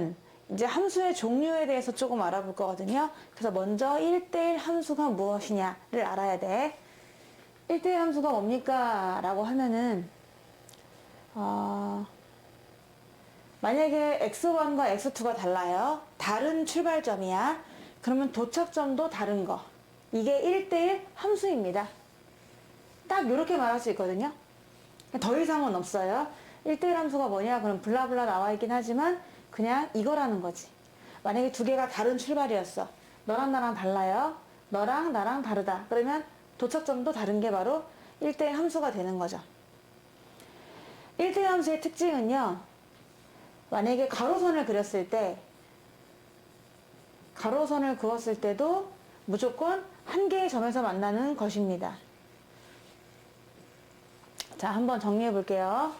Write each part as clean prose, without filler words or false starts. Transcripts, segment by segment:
이번에는 이제 함수의 종류에 대해서 조금 알아볼 거거든요. 그래서 먼저 1대1 함수가 무엇이냐를 알아야 돼. 1대1 함수가 뭡니까? 라고 하면은 만약에 x1과 x2가 달라요. 다른 출발점이야. 그러면 도착점도 다른 거. 이게 1대1 함수입니다. 딱 이렇게 말할 수 있거든요. 더 이상은 없어요. 1대1 함수가 뭐냐? 그럼 블라블라 나와 있긴 하지만 그냥 이거라는 거지. 만약에 두 개가 다른 출발이었어. 너랑 나랑 달라요. 너랑 나랑 다르다. 그러면 도착점도 다른 게 바로 1대1 함수가 되는 거죠. 1대1 함수의 특징은요. 만약에 가로선을 그렸을 때 가로선을 그었을 때도 무조건 한 개의 점에서 만나는 것입니다. 자, 한번 정리해 볼게요.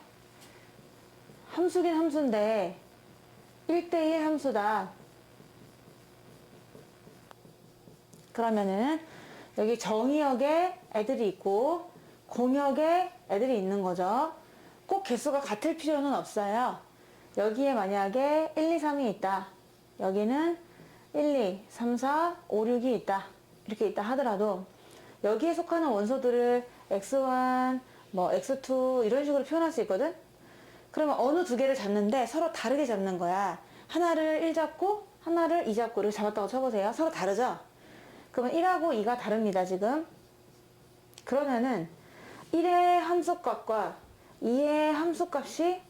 함수긴 함수인데 1대1 함수다. 그러면은 여기 정의역에 애들이 있고 공역에 애들이 있는 거죠. 꼭 개수가 같을 필요는 없어요. 여기에 만약에 1, 2, 3이 있다. 여기는 1, 2, 3, 4, 5, 6이 있다. 이렇게 있다 하더라도 여기에 속하는 원소들을 x1, 뭐 x2 이런 식으로 표현할 수 있거든. 그러면 어느 두 개를 잡는데 서로 다르게 잡는 거야. 하나를 1 잡고 하나를 2 잡고 이렇게 잡았다고 쳐보세요. 서로 다르죠? 그러면 1하고 2가 다릅니다, 지금. 그러면은 1의 함수값과 2의 함수값이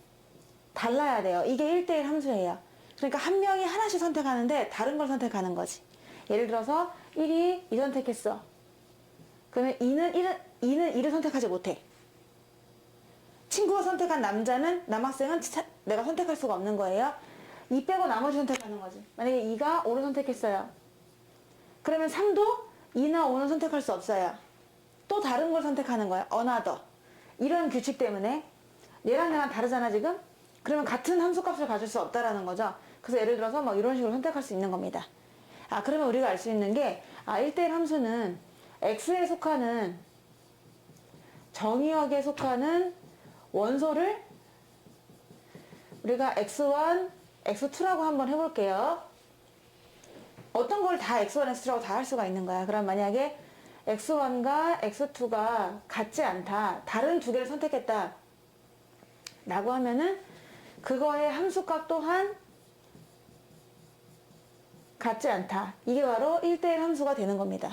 달라야 돼요. 이게 1대1 함수예요. 그러니까 한 명이 하나씩 선택하는데 다른 걸 선택하는 거지. 예를 들어서 1이 2 선택했어. 그러면 2는 2를 선택하지 못해. 친구가 선택한 남학생은 내가 선택할 수가 없는 거예요. 2 빼고 나머지 선택하는 거지. 만약에 2가 5를 선택했어요. 그러면 3도 2나 5는 선택할 수 없어요. 또 다른 걸 선택하는 거야. another. 이런 규칙 때문에 얘랑 나랑 다르잖아 지금? 그러면 같은 함수값을 가질 수 없다라는 거죠. 그래서 예를 들어서 뭐 이런 식으로 선택할 수 있는 겁니다. 그러면 우리가 알 수 있는 게 1대1 함수는 x에 속하는 정의역에 속하는 원소를 우리가 x1, x2라고 한번 해볼게요. 어떤 걸 다 x1, x2라고 다 할 수가 있는 거야. 그럼 만약에 x1과 x2가 같지 않다. 다른 두 개를 선택했다. 라고 하면은 그거의 함수값 또한 같지 않다. 이게 바로 1대1 함수가 되는 겁니다.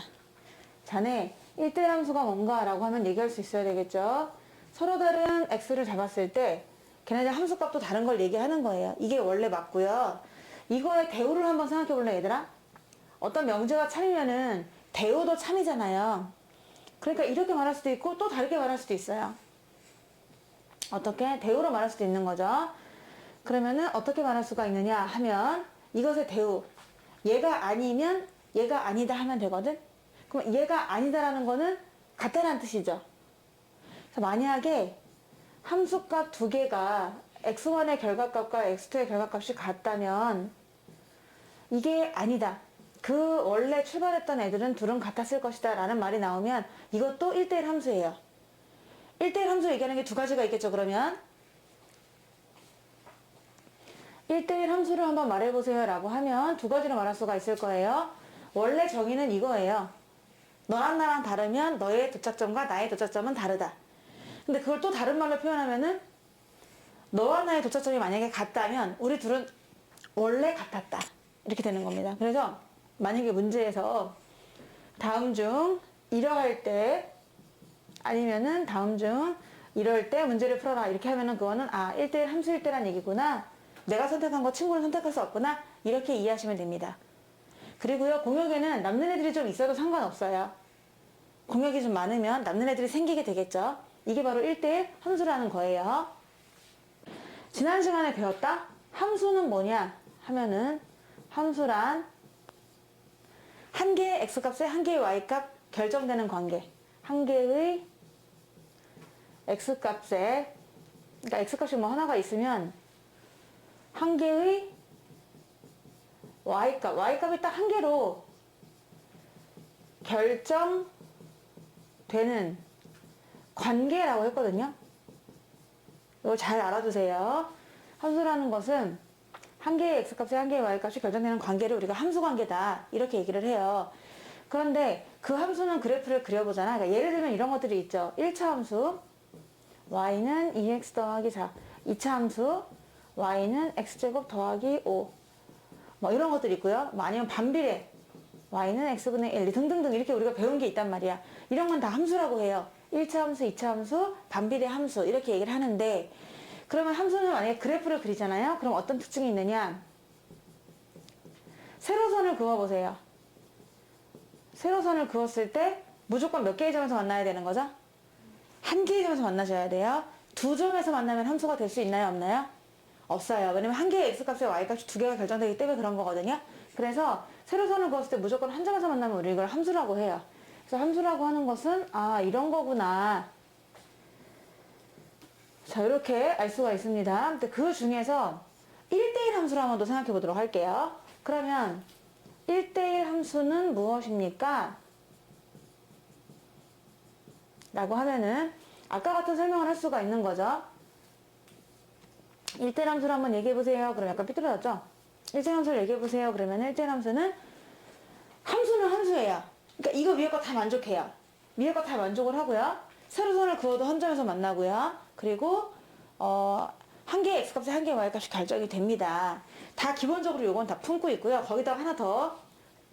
자네 1대1 함수가 뭔가 라고 하면 얘기할 수 있어야 되겠죠. 서로 다른 x를 잡았을 때 걔네들 함수값도 다른 걸 얘기하는 거예요. 이게 원래 맞고요. 이거의 대우를 한번 생각해 볼래 얘들아? 어떤 명제가 참이면은 대우도 참이잖아요. 그러니까 이렇게 말할 수도 있고 또 다르게 말할 수도 있어요. 어떻게? 대우로 말할 수도 있는 거죠. 그러면은 어떻게 말할 수가 있느냐 하면 이것의 대우. 얘가 아니면 얘가 아니다 하면 되거든. 그럼 얘가 아니다라는 거는 같다라는 뜻이죠. 그래서 만약에 함수값 두 개가 x1의 결과값과 x2의 결과값이 같다면 이게 아니다. 그 원래 출발했던 애들은 둘은 같았을 것이다 라는 말이 나오면 이것도 1대1 함수예요. 1대1 함수 얘기하는 게 두 가지가 있겠죠. 그러면 1대1 함수를 한번 말해보세요 라고 하면 두 가지로 말할 수가 있을 거예요. 원래 정의는 이거예요. 너랑 나랑 다르면 너의 도착점과 나의 도착점은 다르다. 근데 그걸 또 다른 말로 표현하면은 너와 나의 도착점이 만약에 같다면 우리 둘은 원래 같았다. 이렇게 되는 겁니다. 그래서 만약에 문제에서 다음 중 이러할 때 아니면은 다음 중 이럴 때 문제를 풀어라 이렇게 하면은 그거는 1대1 함수일 때란 얘기구나. 내가 선택한 거 친구는 선택할 수 없구나. 이렇게 이해하시면 됩니다. 그리고요, 공역에는 남는 애들이 좀 있어도 상관없어요. 공역이 좀 많으면 남는 애들이 생기게 되겠죠. 이게 바로 1대1 함수라는 거예요. 지난 시간에 배웠다? 함수는 뭐냐 하면은 함수란 한 개의 x값에 한 개의 y값 결정되는 관계. 한 개의 x값에, 그러니까 x값이 뭐 하나가 있으면 한 개의 y값이 딱 한 개로 결정되는 관계라고 했거든요. 이거 잘 알아두세요. 함수라는 것은 한 개의 x값에 한 개의 y값이 결정되는 관계를 우리가 함수 관계다 이렇게 얘기를 해요. 그런데 그 함수는 그래프를 그려보잖아. 그러니까 예를 들면 이런 것들이 있죠. 1차 함수 y는 2x 더하기 4, 2차 함수 y는 x제곱 더하기 5, 뭐 이런 것들이 있고요. 뭐 아니면 반비례 y는 x분의 1 등등등 이렇게 우리가 배운 게 있단 말이야. 이런 건 다 함수라고 해요. 1차 함수, 2차 함수, 반비례 함수 이렇게 얘기를 하는데, 그러면 함수는 만약에 그래프를 그리잖아요. 그럼 어떤 특징이 있느냐? 세로선을 그어보세요. 세로선을 그었을 때 무조건 몇 개의 점에서 만나야 되는 거죠? 한 개의 점에서 만나셔야 돼요. 두 점에서 만나면 함수가 될 수 있나요? 없나요? 없어요. 왜냐면 한 개의 x값과 y값이 두 개가 결정되기 때문에 그런 거거든요. 그래서 세로선을 그었을 때 무조건 한 점에서 만나면 우리 이걸 함수라고 해요. 그래서 함수라고 하는 것은 아 이런 거구나. 자 이렇게 알 수가 있습니다. 근데 그 중에서 1대1 함수를 한번 더 생각해 보도록 할게요. 그러면 1대1 함수는 무엇입니까? 라고 하면은 아까 같은 설명을 할 수가 있는 거죠. 1대1 함수를 한번 얘기해 보세요. 그럼 약간 삐뚤어졌죠? 1대1 함수를 얘기해 보세요. 그러면 1대1 함수는 함수예요. 그러니까 이거 위에 거 다 만족해요. 위에 거 다 만족을 하고요. 세로선을 그어도 한 점에서 만나고요. 그리고 한 개의 x값에 한 개의 y값이 결정이 됩니다. 다 기본적으로 요건 다 품고 있고요. 거기다가 하나 더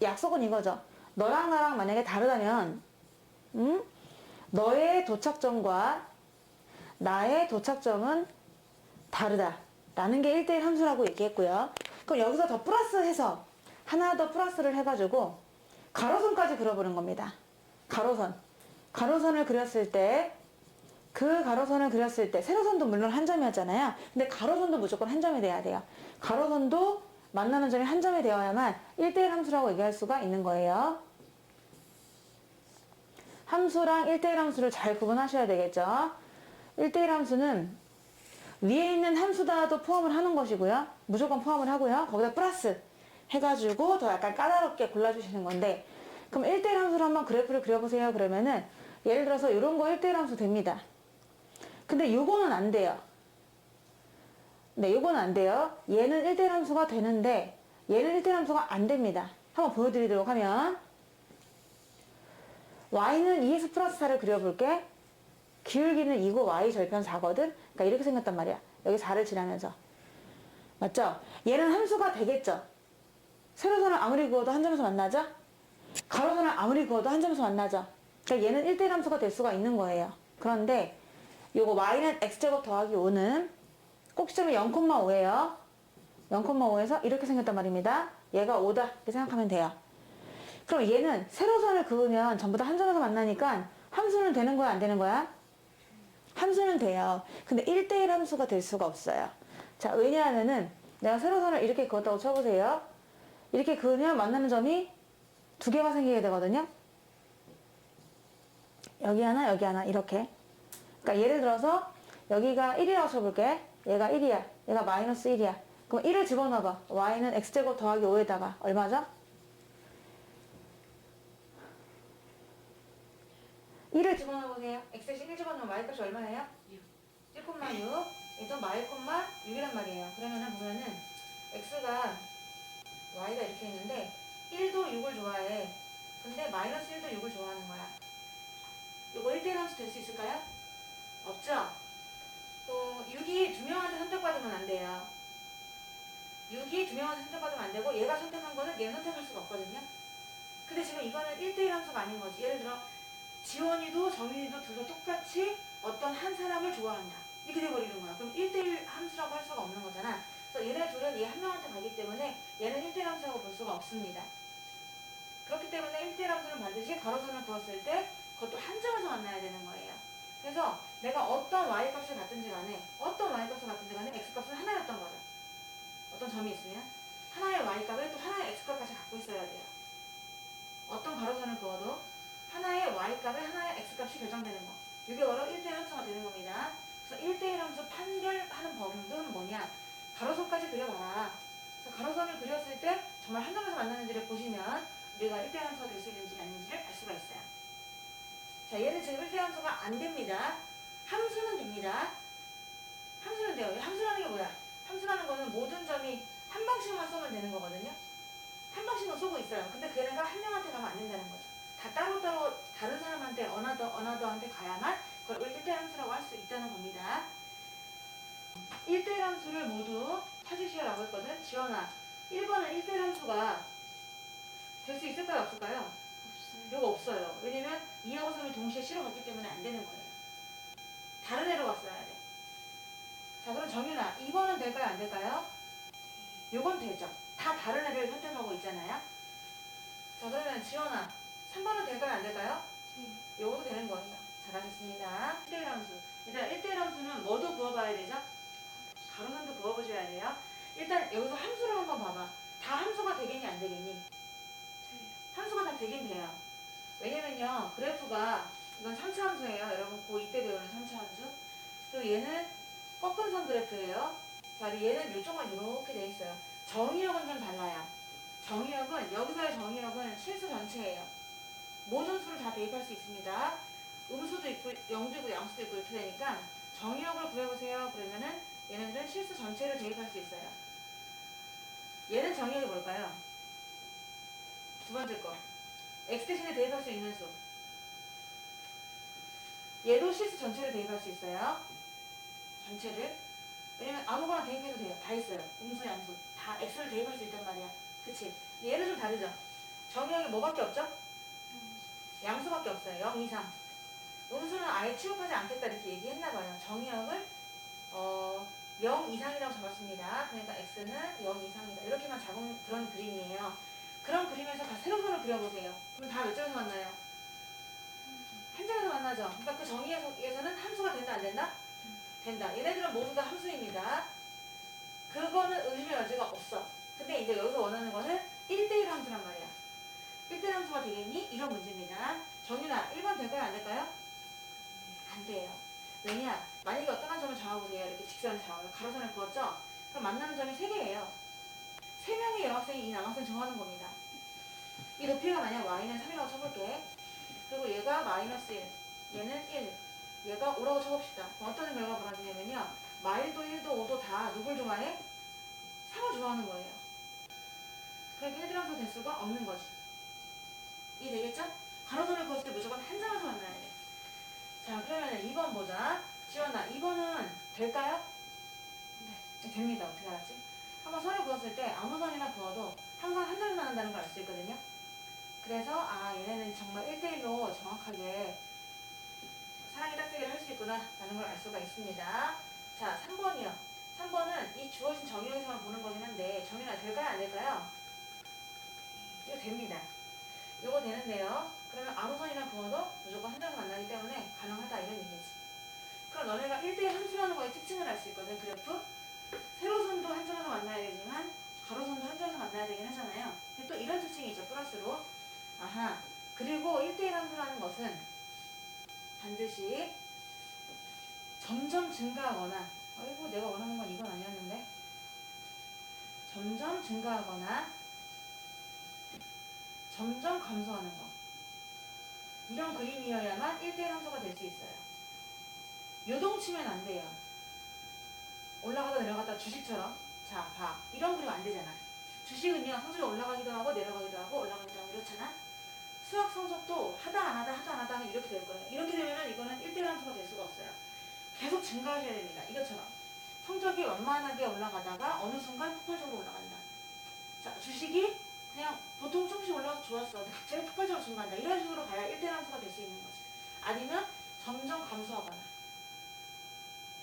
약속은 이거죠. 너랑 나랑 만약에 다르다면 너의 도착점과 나의 도착점은 다르다 라는 게 1대1 함수라고 얘기했고요. 그럼 여기서 더 플러스해서 하나 더 플러스를 해가지고 가로선까지 그려보는 겁니다. 가로선을 그렸을 때 그 가로선을 그렸을 때 세로선도 물론 한 점이었잖아요. 근데 가로선도 무조건 한 점이 돼야 돼요. 가로선도 만나는 점이 한 점이 되어야만 1대1 함수라고 얘기할 수가 있는 거예요. 함수랑 1대1 함수를 잘 구분하셔야 되겠죠. 1대1 함수는 위에 있는 함수다도 포함을 하는 것이고요. 무조건 포함을 하고요. 거기다 플러스 해가지고 더 약간 까다롭게 골라주시는 건데, 그럼 1대1 함수로 한번 그래프를 그려보세요. 그러면은 예를 들어서 이런 거 1대1 함수 됩니다. 근데 요거는 안 돼요. 네, 요거는 안 돼요. 얘는 1대1 함수가 되는데 얘는 1대1 함수가 안 됩니다. 한번 보여드리도록 하면 y는 2x 플러스 4를 그려볼게. 기울기는 2고 y 절편 4거든. 그러니까 이렇게 생겼단 말이야. 여기 4를 지나면서. 맞죠? 얘는 함수가 되겠죠? 세로선을 아무리 그어도 한 점에서 만나죠? 가로선을 아무리 그어도 한 점에서 만나죠? 그러니까 얘는 1대1 함수가 될 수가 있는 거예요. 그런데 요거 y는 x제곱 더하기 5는 꼭지점이 0,5예요. 0,5에서 이렇게 생겼단 말입니다. 얘가 5다 이렇게 생각하면 돼요. 그럼 얘는 세로선을 그으면 전부 다 한 점에서 만나니까 함수는 되는 거야, 안 되는 거야? 함수는 돼요. 근데 1대1 함수가 될 수가 없어요. 자, 왜냐하면은 내가 세로선을 이렇게 그었다고 쳐보세요. 이렇게 그으면 만나는 점이 두 개가 생기게 되거든요. 여기 하나, 여기 하나 이렇게. 그러니까 예를 들어서 여기가 1이라고 쳐볼게. 얘가 1이야. 얘가 마이너스 1이야. 그럼 1을 집어넣어봐. y는 x제곱 더하기 5에다가 얼마죠? 1을 집어넣어보세요. x에 1 집어넣으면 y값이 얼마예요? 1,6. 얘도 y,6이란 말이에요. 그러면은 보면은 x가 y가 이렇게 있는데 1도 6을 좋아해. 근데 마이너스 1도 6을 좋아하는 거야. 이거 1대1 함수 될 수 있을까요? 없죠? 또 6이 두 명한테 선택받으면 안 돼요. 6이 두 명한테 선택받으면 안 되고 얘가 선택한 거는 얘는 선택할 수가 없거든요. 근데 지금 이거는 1대1 함수가 아닌 거지. 예를 들어 지원이도 정윤이도 둘 다 똑같이 어떤 한 사람을 좋아한다. 이렇게 돼버리는 거야. 그럼 1대1 함수라고 할 수가 없는 거잖아. 그래서 얘네 둘은 얘 한 명한테 가기 때문에 얘는 1대1 함수라고 볼 수가 없습니다. 그렇기 때문에 1대1 함수는 반드시 가로선을 그었을 때 그것도 한 점에서 만나야 되는 거예요. 그래서 내가 어떤 y값을 갖든지 간에 x값은 하나였던 거죠. 어떤 점이 있으면 하나의 y값에 또 하나의 x값까지 갖고 있어야 돼요. 어떤 가로선을 그어도 하나의 y값에 하나의 x값이 결정되는 거. 이게 바로 1대1 함수가 되는 겁니다. 그래서 1대1 함수 판별하는 법은 뭐냐? 가로선까지 그려봐라. 그래서 가로선을 그렸을 때 정말 한 점에서 만나는지를 보시면 우리가 1대1 함수가 될 수 있는지 아닌지를 알 수가 있어요. 자, 얘는 지금 1대1 함수가 안 됩니다. 함수는 됩니다. 함수는 돼요. 함수라는 게 뭐야? 함수라는 거는 모든 점이 한 방씩만 쏘면 되는 거거든요. 한 방씩은 쏘고 있어요. 근데 걔네가 한 명한테 가면 안 된다는 거죠. 다 따로따로 다른 사람한테 어나더한테 가야만 그걸 1대1 함수라고 할 수 있다는 겁니다. 1대1 함수를 모두 찾으시오라고 했거든. 지원아, 1번은 1대1 함수가 될 수 있을까요? 없을까요? 없어요. 이거 없어요. 왜냐면 2하고 3이 동시에 C로 갔기 때문에 안 되는 거예요. 다른 애로 갔어야 돼. 자, 그럼 정윤아, 2번은 될까요? 안 될까요? 요건 되죠. 다 다른 애를 선택하고 있잖아요. 자, 그러면 지원아, 3번은 될까요? 안 될까요? 네. 요것도 되는 거예요. 잘하셨습니다. 1대1 함수. 일단 1대1 함수는 뭐도 그어봐야 되죠? 가로선도 그어보셔야 돼요. 일단 여기서 함수를 한번 봐봐. 다 함수가 되겠니 안 되겠니? 돼요. 함수가 다 되긴 돼요. 왜냐면요, 그래프가 이건 3차 함수예요. 여러분 고2 때 배우는 3차 함수. 그리고 얘는 꺾은선 그래프예요. 자, 그리고 얘는 요쪽은 이렇게 돼 있어요. 정의역은 좀 달라요. 정의역은 여기서의 정의역은 실수 전체예요. 모든 수를 다 대입할 수 있습니다. 음수도 있고 영도 있고 양수도 있고 이렇게 되니까 정의역을 구해보세요. 그러면은 얘네들은 실수 전체를 대입할 수 있어요. 얘는 정의역이 뭘까요? 두 번째 거. x 대신에 대입할 수 있는 수. 얘도 실수 전체를 대입할 수 있어요. 전체를. 왜냐면 아무거나 대입해도 돼요. 다 있어요. 음수, 양수. 다 x를 대입할 수 있단 말이야. 그치? 근데 얘는 좀 다르죠? 정의역이 뭐밖에 없죠? 양수밖에 없어요. 0 이상. 음수는 아예 취급하지 않겠다 이렇게 얘기했나봐요. 정의역을 0 이상이라고 적었습니다. 그러니까 x는 0 이상이다. 이렇게만 잡은 그런 그림이에요. 그런 그림에서 다 세로선을 그려보세요. 그럼 다 몇 점에서 만나요? 한 점에서 만나죠. 그러니까 그 정의에서는 함수가 된다 안 된다? 된다. 얘네들은 모두 다 함수입니다. 그거는 의심의 여지가 없어. 근데 이제 여기서 원하는 거는 1대1 함수란 말이야. 1대1 함수가 되겠니? 이런 문제입니다. 정윤아, 1번 될까요? 안 될까요? 안 돼요. 왜냐? 만약에 어떤 한 점을 정하보세요. 이렇게 직선 좌우로 가로선을 그었죠? 그럼 만나는 점이 3개예요. 3명의 여학생이 이 남학생 정하는 겁니다. 이 높이가 만약 y는 3이라고 쳐볼게. 그리고 얘가 마이너스 1, 얘는 1, 얘가 5라고 쳐봅시다. 그럼 어떤 결과가 벌어지냐면요. 마일도 1도 5도 다 누굴 좋아해? 3을 좋아하는 거예요. 그러니까 1대1함수 대수가 없는 거지. 이해되겠죠? 가로선을 그었을 때 무조건 한 점에서 만나야 돼. 자, 그러면 2번 보자. 지원아, 2번은 될까요? 네. 됩니다. 어떻게 알았지? 한번 선을 그었을 때 아무 선이나 그어도 항상 한 점에서 만난다는 걸 알 수 있거든요. 그래서 얘네는 정말 1대1로 정확하게 사랑의 딱지기를 할 수 있구나 라는 걸 알 수가 있습니다. 자, 3번이요. 3번은 이 주어진 정의역에서만 보는 거긴 한데 정의가 될까요? 안 될까요? 이거 됩니다. 이거 되는데요. 그러면 아무 선이나 그어도 무조건 한 점에서 만나기 때문에 가능하다 이런 얘기지. 그럼 너네가 1대1 함수라는 거의 특징을 알 수 있거든. 그래프. 세로선도 한 점에서 만나야 되지만 가로선도 한 점에서 만나야 되긴 하잖아요. 근데 또 이런 특징이 있죠. 플러스로. 아하. 그리고 1대1 함수라는 것은 반드시 점점 증가하거나 아이고 내가 원하는 건 이건 아니었는데 점점 증가하거나 점점 감소하는 거 이런 그림이어야만 1대1 함수가 될 수 있어요. 요동치면 안 돼요. 올라가다 내려갔다 주식처럼 자 봐 이런 그림 안 되잖아. 주식은요 성적이 올라가기도 하고 내려가기도 하고 올라가기도 하고 이렇잖아. 수학 성적도 하다 안 하다 하다 안 하다 하면 이렇게 될 거예요. 이렇게 되면은 이거는 1대1 함수가 될 수가 없어요. 계속 증가하셔야 됩니다. 이것처럼 성적이 완만하게 올라가다가 어느 순간 폭발적으로 올라간다. 자, 주식이 그냥 보통 조금씩 올라가서 좋았어. 근데 갑자기 폭발적으로 증가한다. 이런 식으로 가야 1대1 함수가 될 수 있는 거지. 아니면 점점 감소하거나.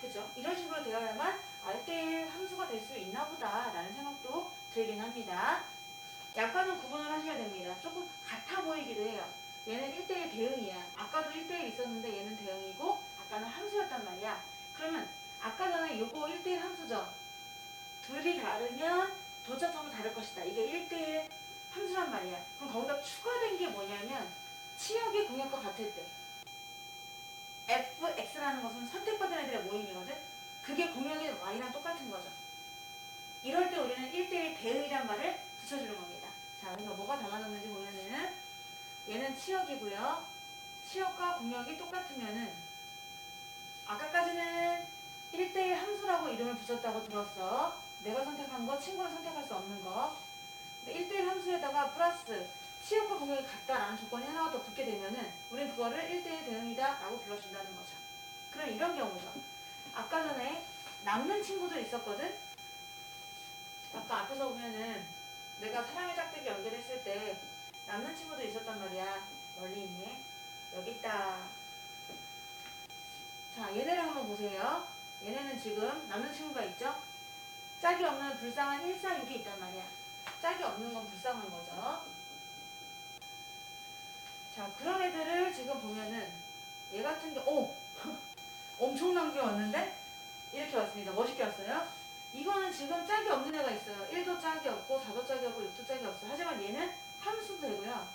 그죠? 이런 식으로 되어야만 1대1 함수가 될 수 있나 보다 라는 생각도 들긴 합니다. 약간은 구분을 하셔야 됩니다. 조금 같아 보이기도 해요. 얘는 1대1 대응이야. 아까도 1대1 있었는데 얘는 대응이고 아까는 함수였단 말이야. 그러면 아까 전에 요거 1대1 함수죠. 둘이 다르면 도착점은 다를 것이다. 이게 1대1 함수란 말이야. 그럼 거기다 추가된 게 뭐냐면 치역이 공역과 같을 때 fx라는 것은 선택받은 애들의 모임이거든. 그게 공역의 y랑 똑같은 거죠. 이럴 때 우리는 1대1 대응이란 말을 붙여주는 겁니다. 자, 그래서 뭐가 달라졌는지 보면은 얘는 치역이고요. 치역과 공역이 똑같으면은 아까까지는 1대1 함수라고 이름을 붙였다고 들었어. 내가 선택한 거, 친구가 선택할 수 없는 거. 1대1 함수에다가 플러스 치역과 공역이 같다라는 조건이 하나가 더 붙게 되면은 우린 그거를 1대1 대응이다 라고 불러준다는 거죠. 그럼 이런 경우죠. 아까 전에 남는 친구들 있었거든? 아까 앞에서 보면은 내가 사랑의 짝대기 연결했을 때 남는 친구들 있었단 말이야. 멀리 있네. 여기 있다. 자, 얘네를 한번 보세요. 얘네는 지금 남는 친구가 있죠? 짝이 없는 불쌍한 146이 있단 말이야. 짝이 없는 건 불쌍한 거죠. 자, 그런 애들을 지금 보면은 얘 같은 경우, 오! 엄청난 게 왔는데? 이렇게 왔습니다. 멋있게 왔어요. 이거는 지금 짝이 없는 애가 있어요. 1도 짝이 없고 4도 짝이 없고 6도 짝이 없어. 하지만 얘는 함수도 되고요.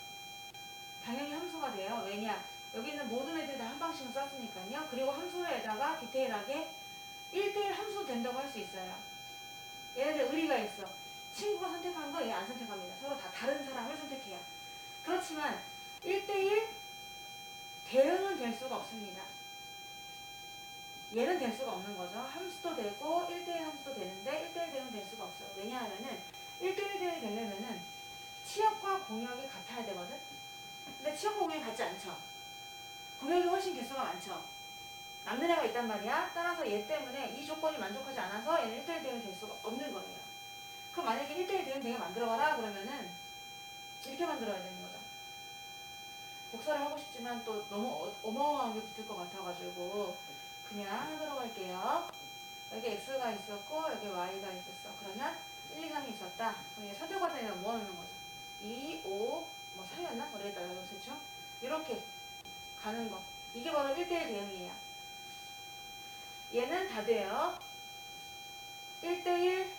당연히 함수가 돼요. 왜냐? 여기 있는 모든 애들이 다 한 방씩은 썼으니까요. 그리고 함수에다가 디테일하게 1대1 함수도 된다고 할 수 있어요. 얘네들 의리가 있어. 친구가 선택한 거 얘 안 선택합니다. 서로 다 다른 사람을 선택해요. 그렇지만 1대1 대응은 될 수가 없습니다. 얘는 될 수가 없는 거죠. 함수도 되고 1대1 함수도 되는데 1대1 대응은 될 수가 없어요. 왜냐하면은 1대1 대응이 되려면은 치역과 공역이 같아야 되거든. 근데 치역과 공역이 같지 않죠. 공역이 훨씬 개수가 많죠. 남는 애가 있단 말이야. 따라서 얘 때문에 이 조건이 만족하지 않아서 얘는 1대1 대응이 될 수가 없는 거예요. 그럼 만약에 1대1 대응 되게 만들어봐라 그러면은 이렇게 만들어야 되는 거죠. 복사를 하고 싶지만 또 너무 어마어마한 게 붙을 것 같아가지고 그냥 하도록 할게요. 여기 x가 있었고 여기 y가 있었어. 그러면 1, 2, 3이 있었다. 그럼 얘 선택과정에다 모아놓는 거죠. 2, 5, 뭐 3이었나? 모르겠다. 대충 이렇게 가는 거. 이게 바로 1대1 대응이에요. 얘는 다 돼요. 1대1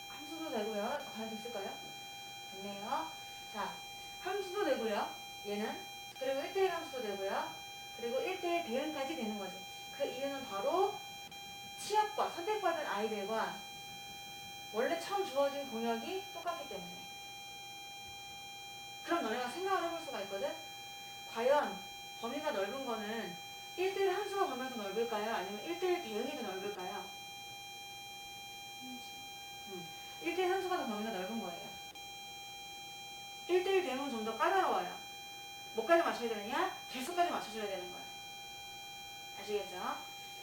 함수도 되고요. 과연 됐을까요? 됐네요. 자, 함수도 되고요. 얘는. 그리고 1대1 함수도 되고요. 그리고 1대1 대응까지 되는 거지. 그 이유는 바로 치역과 선택받은 아이들과 원래 처음 주어진 공역이 똑같기 때문에. 그럼 너네가 생각을 해볼 수가 있거든? 과연 범위가 넓은 거는 1대1 함수가 범위가 더 넓을까요? 아니면 1대1 대응이 더 넓을까요? 1대1 함수가 더 범위가 넓은 거예요. 1대1 대응은 좀 더 까다로워요. 뭐까지 맞춰야 되느냐? 개수까지 맞춰줘야 되는 거예요. 아시겠죠?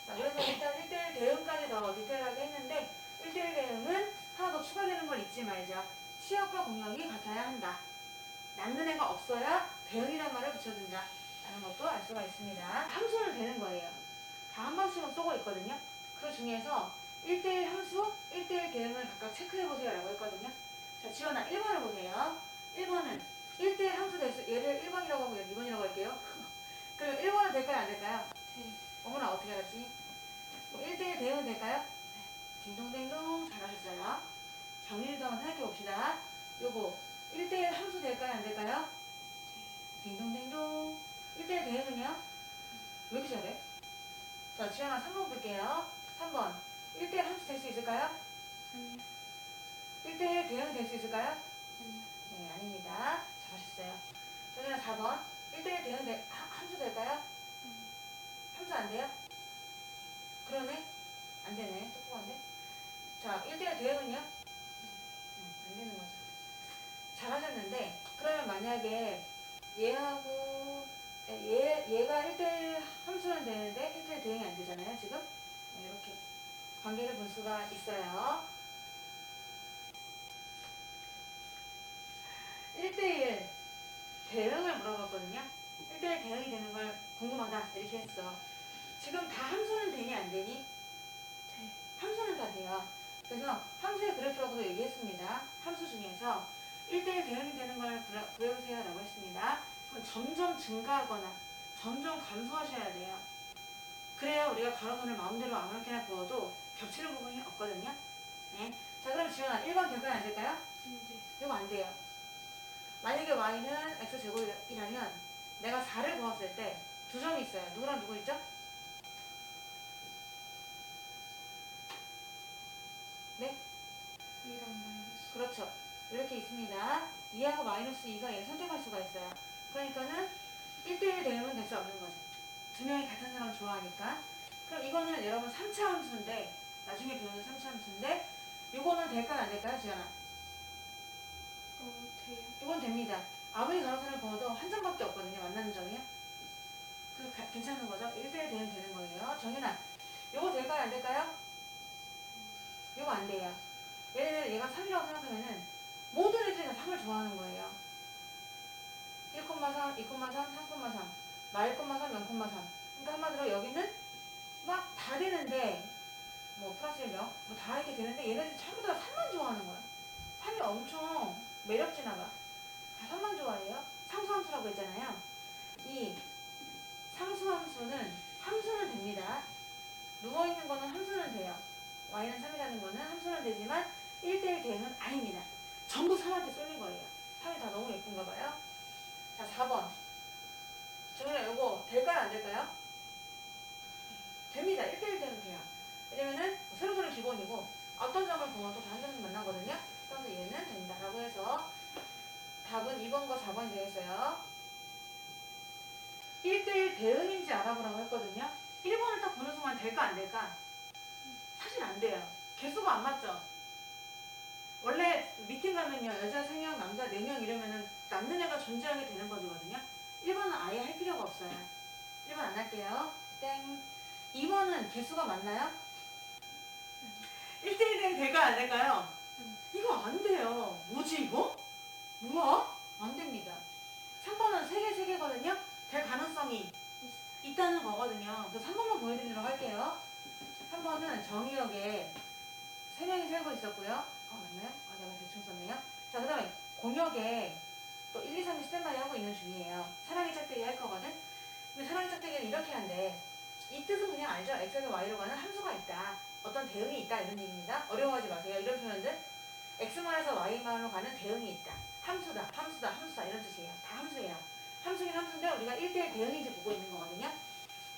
자, 그래서 일단 1대1 대응까지 더 디테일하게 했는데 1대1 대응은 하나 더 추가되는 걸 잊지 말자. 치역과 공역이 같아야 한다. 남는 애가 없어야 대응이란 말을 붙여준다. 라는 것도 알 수가 있습니다. 함수는 되는 거예요. 다 한 방씩은 쏘고 있거든요. 그 중에서 1대1 함수, 1대1 대응을 각각 체크해보세요 라고 했거든요. 자, 지원아 1번을 보세요. 1번은 1대1 함수 될 수, 얘를 1번이라고 하고 얘를 2번이라고 할게요. 그럼 1번은 될까요? 안 될까요? 네. 어머나 어떻게 알았지? 1대1 대응은 될까요? 네. 딩동댕동 잘하셨어요. 정의를 한번 생각해봅시다. 요거 1대1 함수 될까요? 안 될까요? 딩동댕동 1대1 대응은요? 왜 이렇게 잘해? 자, 지현아 3번 볼게요. 3번 1대1 함수 될 수 있을까요? 아니요. 1대1 대응 될 수 있을까요? 아니요. 네, 아닙니다. 잘하셨어요. 저는 4번 1대1 대응 함수 될까요? 아니요. 함수 안 돼요? 그러네? 안 되네. 똑똑한데? 자, 1대1 대응은요? 안 되는 거죠. 잘하셨는데, 그러면 만약에 얘하고, 얘가 1대1 함수는 되는데 1대1 대응이 안 되잖아요, 지금? 네, 이렇게 관계를 볼 수가 있어요. 1대1 대응을 물어봤거든요. 1대1 대응이 되는 걸 궁금하다. 이렇게 했어. 지금 다 함수는 되니 안 되니? 네. 함수는 다 돼요. 그래서 함수의 그래프라고도 얘기했습니다. 함수 중에서 1대1 대응이 되는 걸 구해보세요 라고 했습니다. 그럼 점점 증가하거나 점점 감소하셔야 돼요. 그래야 우리가 가로선을 마음대로 아무렇게나 그어도 겹치는 부분이 없거든요. 네. 자, 그럼 지원아 1번 될까요? 안 될까요? 네. 이거 안 돼요. 만약에 y는 x제곱이라면 내가 4를 그었을 때 두 점이 있어요. 누구랑 누구 있죠? 네? 2랑 마이너스. 그렇죠. 이렇게 있습니다. 2하고 마이너스 2가 얘 선택할 수가 있어요. 그러니까는 1대1 대응은 될 수 없는 거죠. 두 명이 같은 사람 좋아하니까. 그럼 이거는 여러분 3차 함수인데 나중에 배우는 3차 함수인데 이거는 될까요 안 될까요 지연아? 돼요. 이건 됩니다. 아무리 가로선을 그어도 한 점밖에 없거든요. 만나는 점이요. 그래서 괜찮은 거죠? 1대1 대응 되는 거예요. 정연아, 이거 될까요 안 될까요? 이거 안 돼요. 얘네들 얘가 3이라고 생각하면은 모든 애들이 다 3을 좋아하는 거예요. 1,3, 2,3, 3,3, 마 1,3, 0,3. 그러니까 한마디로 여기는 막 다 되는데 뭐 플러스 1, 0, 뭐 다 이렇게 되는데 얘네들 전부 다 3만 좋아하는 거야. 3이 엄청 매력지나 봐. 다 3만 좋아해요. 상수함수라고 했잖아요. 이 상수함수는 함수는 됩니다. 누워있는 거는 함수는 돼요. y는 3이라는 거는 함수는 되지만 1대1 대응은 아닙니다. 전부 3한테 쏠린 거예요. 3이 다 너무 예쁜가 봐요. 자, 4번. 정연아, 이거 될까요? 안 될까요? 됩니다. 1대1 대응 돼요. 왜냐면은 세로선은 기본이고 어떤 점을 보면 또 다른 점을 만나거든요. 그래서 얘는 된다라고 해서 답은 2번과 4번이 되겠어요. 1대1 대응인지 알아보라고 했거든요. 1번을 딱 보는 순간 될까 안 될까? 사실 안 돼요. 개수가 안 맞죠? 원래 미팅 가면요. 여자 3명, 남자 4명 이러면은 남는 애가 존재하게 되는 거거든요. 1번은 아예 할 필요가 없어요. 1번 안 할게요. 땡. 2번은 개수가 맞나요? 1대1 대응 될까요? 안 될까요? 이거 안 돼요. 뭐지 이거? 뭐야? 안 됩니다. 3번은 3개거든요. 될 가능성이 있다는 거거든요. 그래서 3번만 보여드리도록 할게요. 3번은 정의역에 3명이 살고 있었고요. 맞나요? 내가 대충 썼네요. 자, 그 다음에 공역에 또 1, 2, 3이 스탠바이 하고 있는 중이에요. 사랑의 짝대기 할 거거든. 근데 사랑의 짝대기는 이렇게 한대. 이 뜻은 그냥 알죠? x에서 y로 가는 함수가 있다. 어떤 대응이 있다. 이런 얘기입니다. 어려워하지 마세요. 이런 표현들. x만에서 y만으로 가는 대응이 있다. 함수다. 이런 뜻이에요. 다 함수예요. 함수긴 함수인데 우리가 1대1 대응인지 보고 있는 거거든요.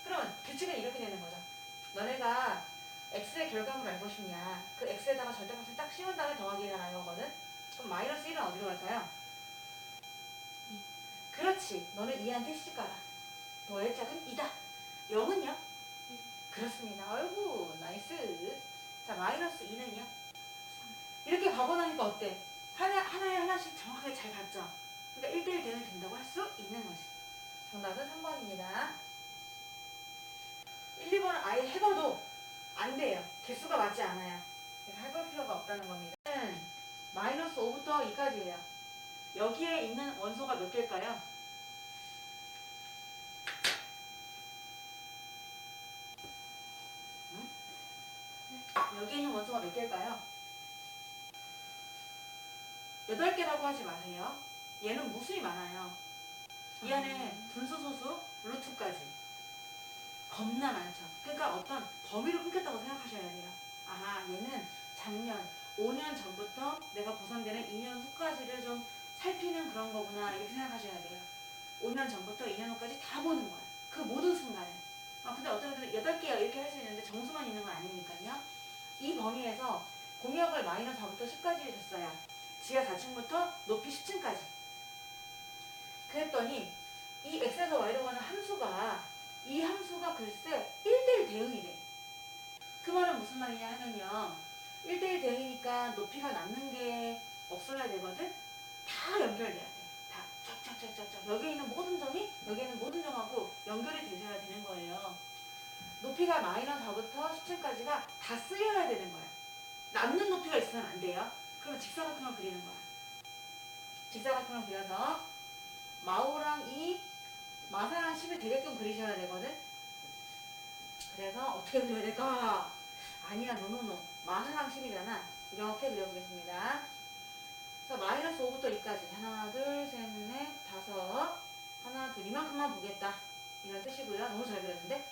그러면 규칙은 이렇게 되는 거죠. 너네가 x의 결과물을 알고 싶냐. 그 x에다가 절대값을 딱 씌운 다음에 더하기를 하는 거거든. 그럼 마이너스 1은 어디로 갈까요? 2. 그렇지. 너는 2한테 시집가라. 너의 짝은 2다. 0은요? 그렇습니다. 아이고 나이스. 자, 마이너스 2는요? 이렇게 가고 나니까 어때? 하나에 하나씩 정확하게 잘 갔죠? 그러니까 1대1 대응이 된다고 할 수 있는 거지. 정답은 3번입니다. 1, 2번을 아예 해봐도 안 돼요. 개수가 맞지 않아요. 그래서 해볼 필요가 없다는 겁니다. 마이너스 5부터 2까지예요. 여기에 있는 원소가 몇 개일까요? 응? 여기에 있는 원소가 몇 개일까요? 8개라고 하지 마세요. 얘는 무수히 많아요. 이 안에 분수, 소수, 루트까지 겁나 많죠. 그러니까 어떤 범위를 끊겼다고 생각하셔야 돼요. 아, 얘는 작년, 5년 전부터 내가 고3되는 2년 후까지를 좀 살피는 그런 거구나 이렇게 생각하셔야 돼요. 5년 전부터 2년 후까지 다 보는 거야. 그 모든 순간에. 근데 어떤 애들은 8개야 이렇게 할 수 있는데 정수만 있는 건 아니니까요. 이 범위에서 공역을 마이너스 4부터 10까지 해줬어요. 지하 4층부터 높이 10층까지. 그랬더니 이 x에서 y로 가는 함수가 이 함수가 글쎄 1대1 대응이래. 그 말은 무슨 말이냐 하면요. 1대1 대응이니까 높이가 남는 게 없어야 되거든. 다 연결돼야 돼. 다 쫙쫙쫙쫙쫙. 여기에 있는 모든 점이 여기에 있는 모든 점하고 연결이 되셔야 되는 거예요. 높이가 마이너스 4부터 10층까지가 다 쓰여야 되는 거야. 남는 높이가 있으면 안 돼요. 그러면 직사각형을 그리는 거야. 직사각형을 그려서 마오랑 2, 마사랑 10이 되게끔 그리셔야 되거든. 그래서 어떻게 그려야 될까? 아니야, 노노노. 마사랑 10이잖아. 이렇게 그려보겠습니다. 그래서 마이너스 5부터 2까지 하나, 둘, 셋, 넷, 다섯. 하나, 둘, 이만큼만 보겠다. 이런 뜻이고요. 너무 잘 그렸는데.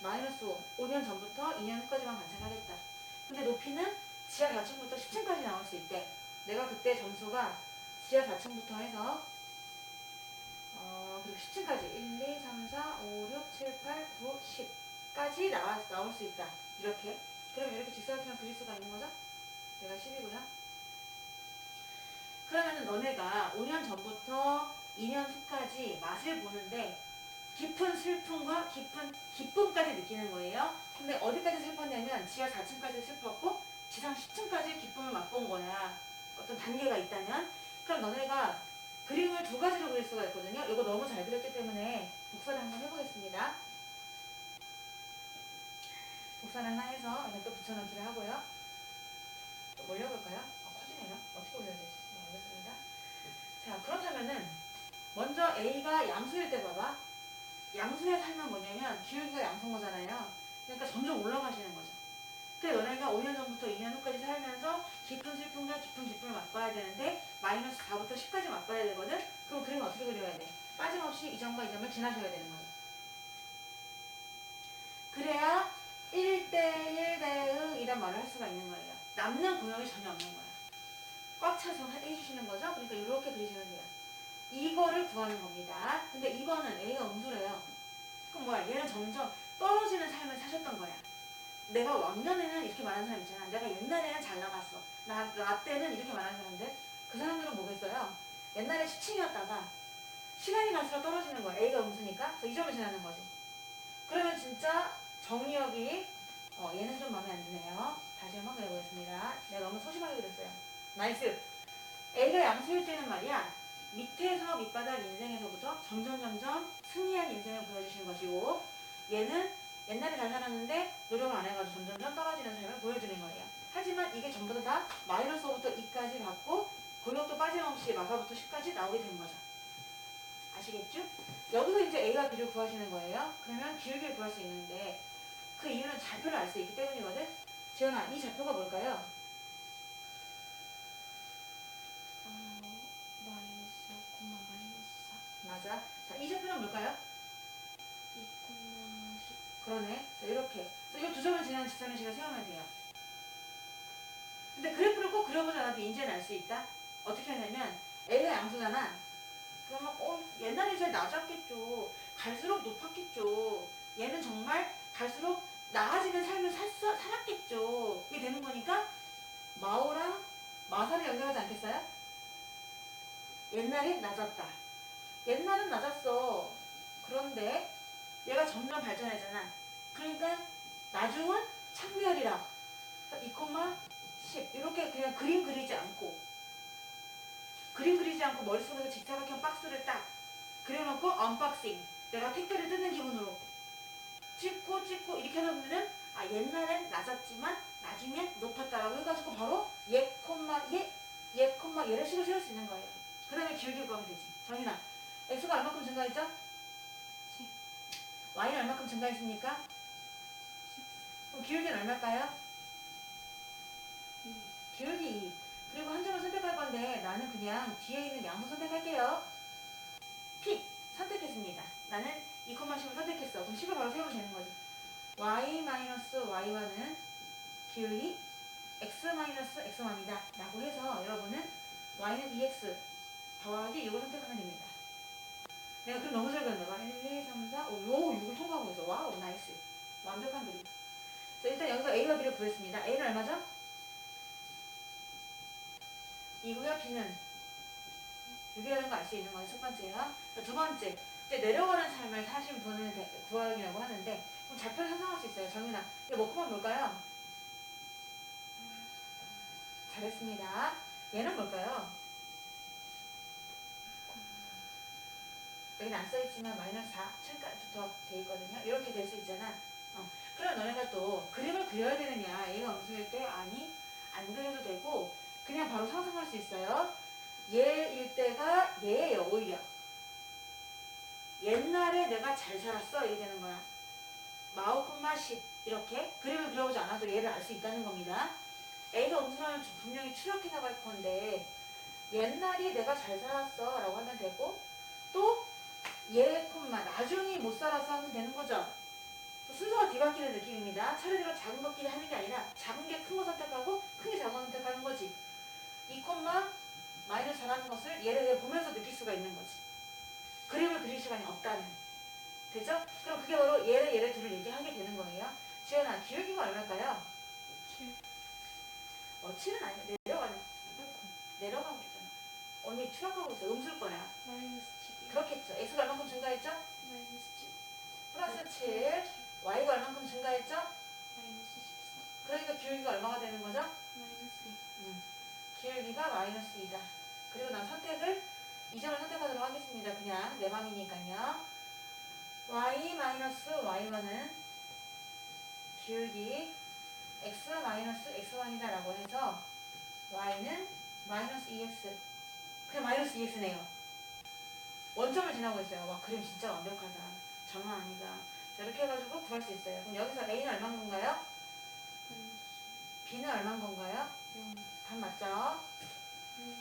마이너스 5, 5년 전부터 2년 후까지만 관찰하겠다. 근데 높이는 지하 4층부터 10층까지 나올 수 있대. 내가 그때 점수가 지하 4층부터 해서 그리고 10층까지 1, 2, 3, 4, 5, 6, 7, 8, 9, 10까지 나올 수 있다. 이렇게. 그럼 이렇게 직사각형을 그릴 수가 있는 거죠? 내가 10이고요. 그러면은 너네가 5년 전부터 2년 후까지 맛을 보는데 깊은 슬픔과 깊은 기쁨까지 느끼는 거예요. 근데 어디까지 슬펐냐면 지하 4층까지 슬펐고 지상 10층까지 기쁨을 맛본 거야. 어떤 단계가 있다면. 그럼 너네가 그림을 두 가지로 그릴 수가 있거든요. 이거 너무 잘 그렸기 때문에 복사를 한번 해보겠습니다. 복사를 하나 해서 이렇게 또 붙여넣기를 하고요. 좀 올려볼까요? 커지네요. 어떻게 올려야 되지? 네, 알겠습니다. 자, 그렇다면은 먼저 A가 양수일 때 봐봐. 양수의 삶은 뭐냐면 기울기가 양수인 거잖아요. 그러니까 점점 올라가시는 거죠. 근데 너네가 5년 전부터 2년 후까지 살면서 깊은 슬픔과 깊은 기쁨을 맛봐야 되는데 마이너스 4부터 10까지 맛봐야 되거든? 그럼 그림을 어떻게 그려야 돼? 빠짐없이 이 점과 이 점을 지나셔야 되는 거죠. 그래야 1대 1대의 이란 말을 할 수가 있는 거예요. 남는 구역이 전혀 없는 거예요. 꽉 차서 해주시는 거죠? 그러니까 이렇게 그리시면 돼요. 이거를 구하는 겁니다. 근데 이거는 A가 음수래요. 그럼 뭐야? 얘는 점점 떨어지는 삶을 사셨던 거야. 내가 왕년에는 이렇게 말하는 사람 있잖아. 내가 옛날에는 잘 나갔어. 나 때는 이렇게 말하는 사람들. 그 사람들은 뭐겠어요? 옛날에 10층이었다가 시간이 갈수록 떨어지는 거야. A가 음수니까. 그래서 이 점을 지나는 거지. 그러면 진짜 정리역이 얘는 좀 마음에 안 드네요. 다시 한번 그려보겠습니다. 내가 너무 소심하게 그렸어요. 나이스. A가 양수일 때는 말이야. 밑에서 밑바닥 인생에서부터 점점 승리한 인생을 보여주신 것이고 얘는 옛날에 잘 살았는데 노력을 안 해가지고 점점 떨어지는 삶을 보여주는 거예요. 하지만 이게 전부 다 마이너스 5부터 2까지 받고 고역도 빠짐없이 마사부터 10까지 나오게 된 거죠. 아시겠죠? 여기서 이제 A가 B를 구하시는 거예요. 그러면 기울기를 구할 수 있는데 그 이유는 좌표를 알 수 있기 때문이거든. 지연아, 이 좌표가 뭘까요? 마이너스, 콤마 마이너스 4. 맞아. 자, 이 좌표는 뭘까요? 2, 10. 그러네. 자, 이렇게. 그래서 이 두 점을 지나는 직선의 식을 세우면 돼요. 근데 그래프를 꼭 그려보지 않아도 인지는 알 수 있다. 어떻게 하냐면 A가 양수잖아. 그러면 옛날에 제일 낮았겠죠. 갈수록 높았겠죠. 얘는 정말 갈수록 나아지는 삶을 살았겠죠. 이게 되는 거니까 마오랑 마사를 연결하지 않겠어요? 옛날엔 낮았다. 옛날은 낮았어. 그런데 얘가 점점 발전하잖아. 그러니까 나중은 창대하리라. 2,10 이렇게 그냥 그림 그리지 않고 머릿속에서 직사각형 박스를 딱 그려놓고 언박싱 내가 택배를 뜯는 기분으로 찍고 이렇게 하다 보면은 옛날엔 낮았지만 나중엔 높았다라고 해가지고 바로 얘를 식을 세울 수 있는 거예요. 그 다음에 기울기 구하면 되지. 정인아, x가 얼마큼 증가했죠? 10. y는 얼마큼 증가했습니까? 10. 그럼 기울기는 얼마일까요? 2. 기울기 2. 그리고 한 점을 선택할 건데 나는 그냥 뒤에 있는 양수 선택할게요. P 선택했습니다. 나는 2,10을 선택했어. 그럼 10을 바로 세우면 되는 거지. y-y와는 기울기 x-x1이다 라고 해서 여러분은 y는 2x 더하기 6을 선택하면 됩니다. 내가 그럼 너무 잘 그렸나 봐. 1, 2, 3, 4, 5, 6을 통과하고 있어. 와우, 나이스. 완벽한 그림. 자, 일단 여기서 A와 B를 구했습니다. A는 얼마죠? 2고요. B는 6이라는 거 알 수 있는 건 첫 번째요. 자, 두 번째, 이제 내려가는 삶을 사신 분을 구하기라고 하는데 그럼 좌표를 상상할 수 있어요. 정윤아, 이게 뭐만 뭘까요? 잘했습니다. 얘는 뭘까요? 여기는 안 써있지만 마이너스 4층까지부터 돼 있거든요. 이렇게 될 수 있잖아. 그럼 너네가 또 그림을 그려야 되느냐? 얘가 음수일 때 아니 안 그려도 되고 그냥 바로 상상할 수 있어요. 얘일 때가 얘예요. 오히려 옛날에 내가 잘 살았어 이게 되는 거야. 마오 콤마 10 이렇게 그림을 그려보지 않아도 얘를 알 수 있다는 겁니다. A가 음수라면 분명히 추락해 나갈 건데 옛날에 내가 잘 살았어 라고 하면 되고 또 얘 콤마 나중에 못 살았어 하면 되는 거죠. 순서가 뒤바뀌는 느낌입니다. 차례대로 작은 것끼리 하는 게 아니라 작은 게 큰 거 선택하고 큰 게 작은 거 선택하는 거지. 2 콤마 마이너스 4라는 것을 얘를 보면서 느낄 수가 있는 거지. 그림을 그릴 시간이 없다면. 되죠? 그럼 그게 바로 얘를 둘을 얘기하게 되는 거예요. 지연아, 기울기가 얼마일까요? 7. 7은 아니야. 내려가고 있잖아. 언니 추락하고 있어. 음수일 거야. 마이너스 7이요. 그렇겠죠. x가 얼만큼 증가했죠? 마이너스 7. 플러스 7. y가 얼만큼 증가했죠? 그러니까 기울기가 얼마가 되는 거죠? 마이너스 2. 기울기가 마이너스 2다. 그리고 난 선택을 이 점을 선택하도록 하겠습니다. 그냥 내 맘이니까요. y 마이너스 y1은 기울기 x 마이너스 x1이다 라고 해서 y는 마이너스 2x. 그냥 마이너스 2x네요. 원점을 지나고 있어요. 와, 그림 진짜 완벽하다. 장난 아니다. 자, 이렇게 해가지고 구할 수 있어요. 그럼 여기서 a는 얼마인 건가요? 마이너스 b는 얼마인 건가요? 0. 답 맞죠? 네.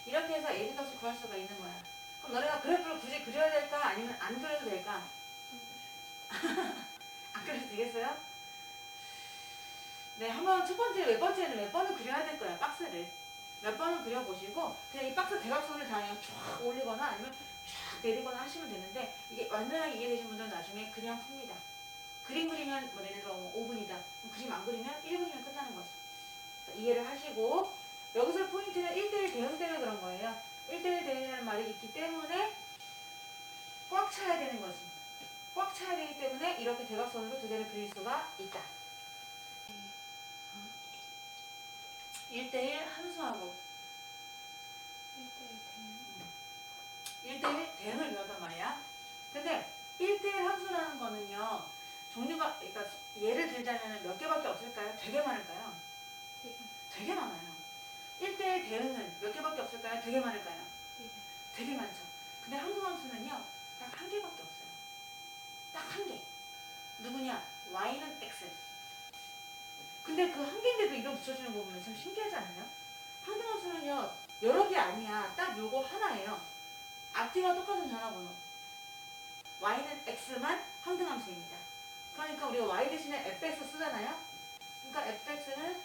이렇게 해서 a b 값을 구할 수가 있는 거야. 그럼 너네가 그래프를 굳이 그려야 될까? 아니면 안 그려도 될까? 안 그려도 되겠어요? 네, 한번 첫 번째, 몇 번째는 몇 번은 그려야 될 거야, 박스를. 몇 번은 그려보시고, 그냥 이 박스 대각선을 다 그냥 쫙 올리거나 아니면 쫙 내리거나 하시면 되는데, 이게 완전하게 이해되신 분들은 나중에 그냥 풉니다. 그림 그리면, 뭐, 예를 들어 5분이다. 그럼 그림 안 그리면 1분이면 끝나는 거죠. 이해를 하시고, 여기서 포인트는 1대1 대응 때문에 그런 거예요. 1대1 대응이라는 말이 있기 때문에 꽉 차야 되는 거지. 꽉 차야 되기 때문에 이렇게 대각선으로 두 개를 그릴 수가 있다. 1대1 함수하고 1대1 대응. 1대1 대응을 배웠단 말이야. 근데 1대1 함수라는 거는요, 종류가, 그러니까 예를 들자면 몇 개밖에 없을까요? 되게 많을까요? 되게. 되게 많아요. 1대1 대응은 몇 개밖에 없을까요? 되게 많을까요? 되게. 되게 많죠. 근데 함수함수는요, 딱 한 개밖에 없어요. 딱 한 개. 누구냐? y는 x. 근데 그 한 개인데도 이름 붙여주는 거 보면 참 신기하지 않아요? 함수함수는요, 여러 개 아니야. 딱 요거 하나예요. 앞뒤가 똑같은 전화번호. y는 x만 함수함수입니다. 그러니까 우리가 y 대신에 fx 쓰잖아요? 그러니까 fx는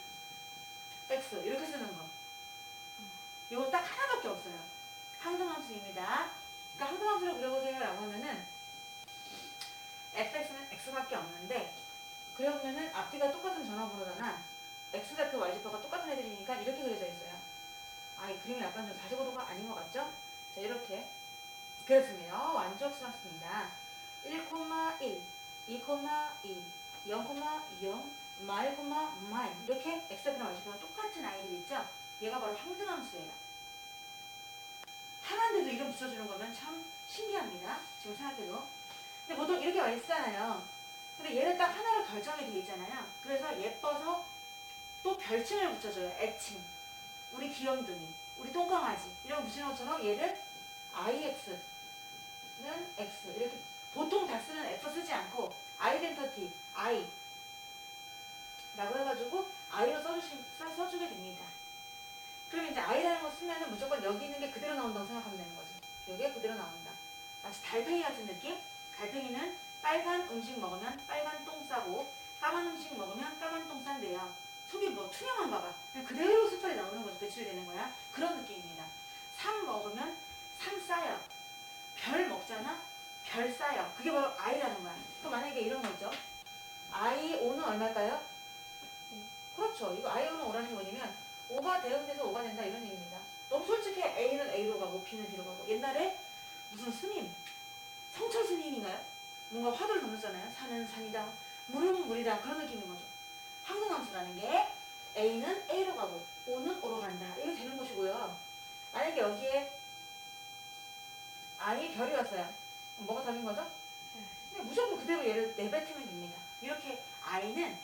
x 이렇게 쓰는 거. 이거 딱 하나밖에 없어요. 항등함수입니다. 그러니까 항등함수를 그려보세요 라고 하면은 fx는 x밖에 없는데, 그려보면은 앞뒤가 똑같은 전화번호잖아. x좌표 y좌표가 똑같은 애들이니까 이렇게 그려져 있어요. 아, 이 그림이 약간 좀 다시보도가 아닌 것 같죠? 자, 이렇게 그렇습니다. 완주역수났습니다. 1,1, 2,2, 0,0, 마일, 마일 이렇게 x좌표랑 y좌표가 똑같은 아이들 있죠? 얘가 바로 항등함수예요. 하나인데도 이름 붙여주는 거면 참 신기합니다. 지금 생각해도. 근데 보통 이렇게 많이 쓰잖아요. 근데 얘는 딱 하나로 결정이 돼 있잖아요. 그래서 예뻐서 또 별칭을 붙여줘요. 애칭. 우리 귀염둥이, 우리 똥강아지 이런 거 붙이는 것처럼 얘를 IX는 X 이렇게 보통 다 쓰는 F 쓰지 않고 아이덴티티 I 라고 해가지고 I로 써주게 됩니다. 그럼 이제 I라는 거 쓰면은 무조건 여기 있는 게 그대로 나온다고 생각하면 되는 거지. 여기에 그대로 나온다. 마치 달팽이 같은 느낌? 달팽이는 빨간 음식 먹으면 빨간 똥 싸고 까만 음식 먹으면 까만 똥 싼대요. 속이 뭐 투명한가 봐. 그냥 그대로 색깔이 나오는 거죠. 배출되는 거야. 그런 느낌입니다. 삼 먹으면 삼 싸요. 별 먹잖아? 별 싸요. 그게 바로 I라는 거야. 그럼 만약에 이런 거 있죠? I5는 얼마일까요? 그렇죠. 이거 I5는 오라는 게 뭐냐면 5가 대응돼서 5가 된다 이런 얘기입니다. 너무 솔직해. A는 A로 가고 B는 B로 가고. 옛날에 무슨 스님, 성철 스님인가요? 뭔가 화두를 던졌잖아요. 산은 산이다. 물은 물이다. 그런 느낌인 거죠. 항등함수라는 게 A는 A로 가고 O는 O로 간다. 이게 되는 것이고요. 만약에 여기에 I 별이 왔어요. 그럼 뭐가 답인 거죠? 그냥 무조건 그대로 얘를 내뱉으면 됩니다. 이렇게 I는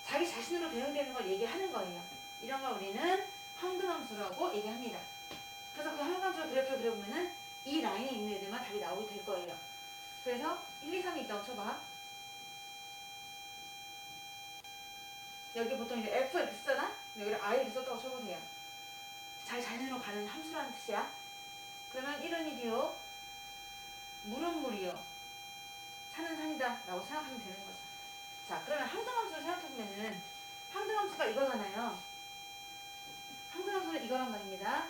자기 자신으로 대응되는 걸 얘기하는 거예요. 이런 걸 우리는 항등함수라고 얘기합니다. 그래서 그 항등함수 그래프를 그려보면은 이 라인에 있는 애들만 답이 나오게 될 거예요. 그래서 1, 2, 3이 있다고 쳐봐. 여기 보통 이제 F 이렇게 쓰잖아? 여기를 I 이렇게 썼다고 쳐보세요. 자기 자신으로 가는 함수라는 뜻이야. 그러면 1은 1이요. 물은 물이요. 산은 산이다. 라고 생각하면 되는 거죠. 자, 그러면 항등함수를 생각해보면은 항등함수가 이거잖아요. 항등함수는 이거란 말입니다.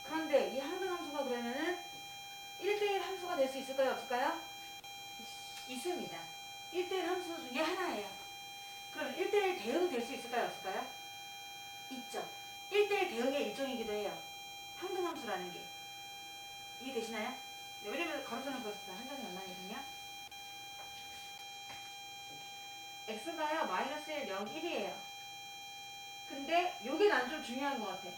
그런데 이 항등함수가 그러면은 1대1 함수가 될 수 있을까요? 없을까요? 있습니다. 1대1 함수 중에 하나예요. 그럼 1대1 대응 될 수 있을까요? 없을까요? 있죠. 1대1 대응의 일종이기도 해요. 항등함수라는 게. 이해되시나요? 네, 왜냐면 가로선을 그었을 때 한 장이 얼마니까요? x가요 마이너스 1, 0, 1이에요. 근데 요게 난 좀 중요한 것 같아.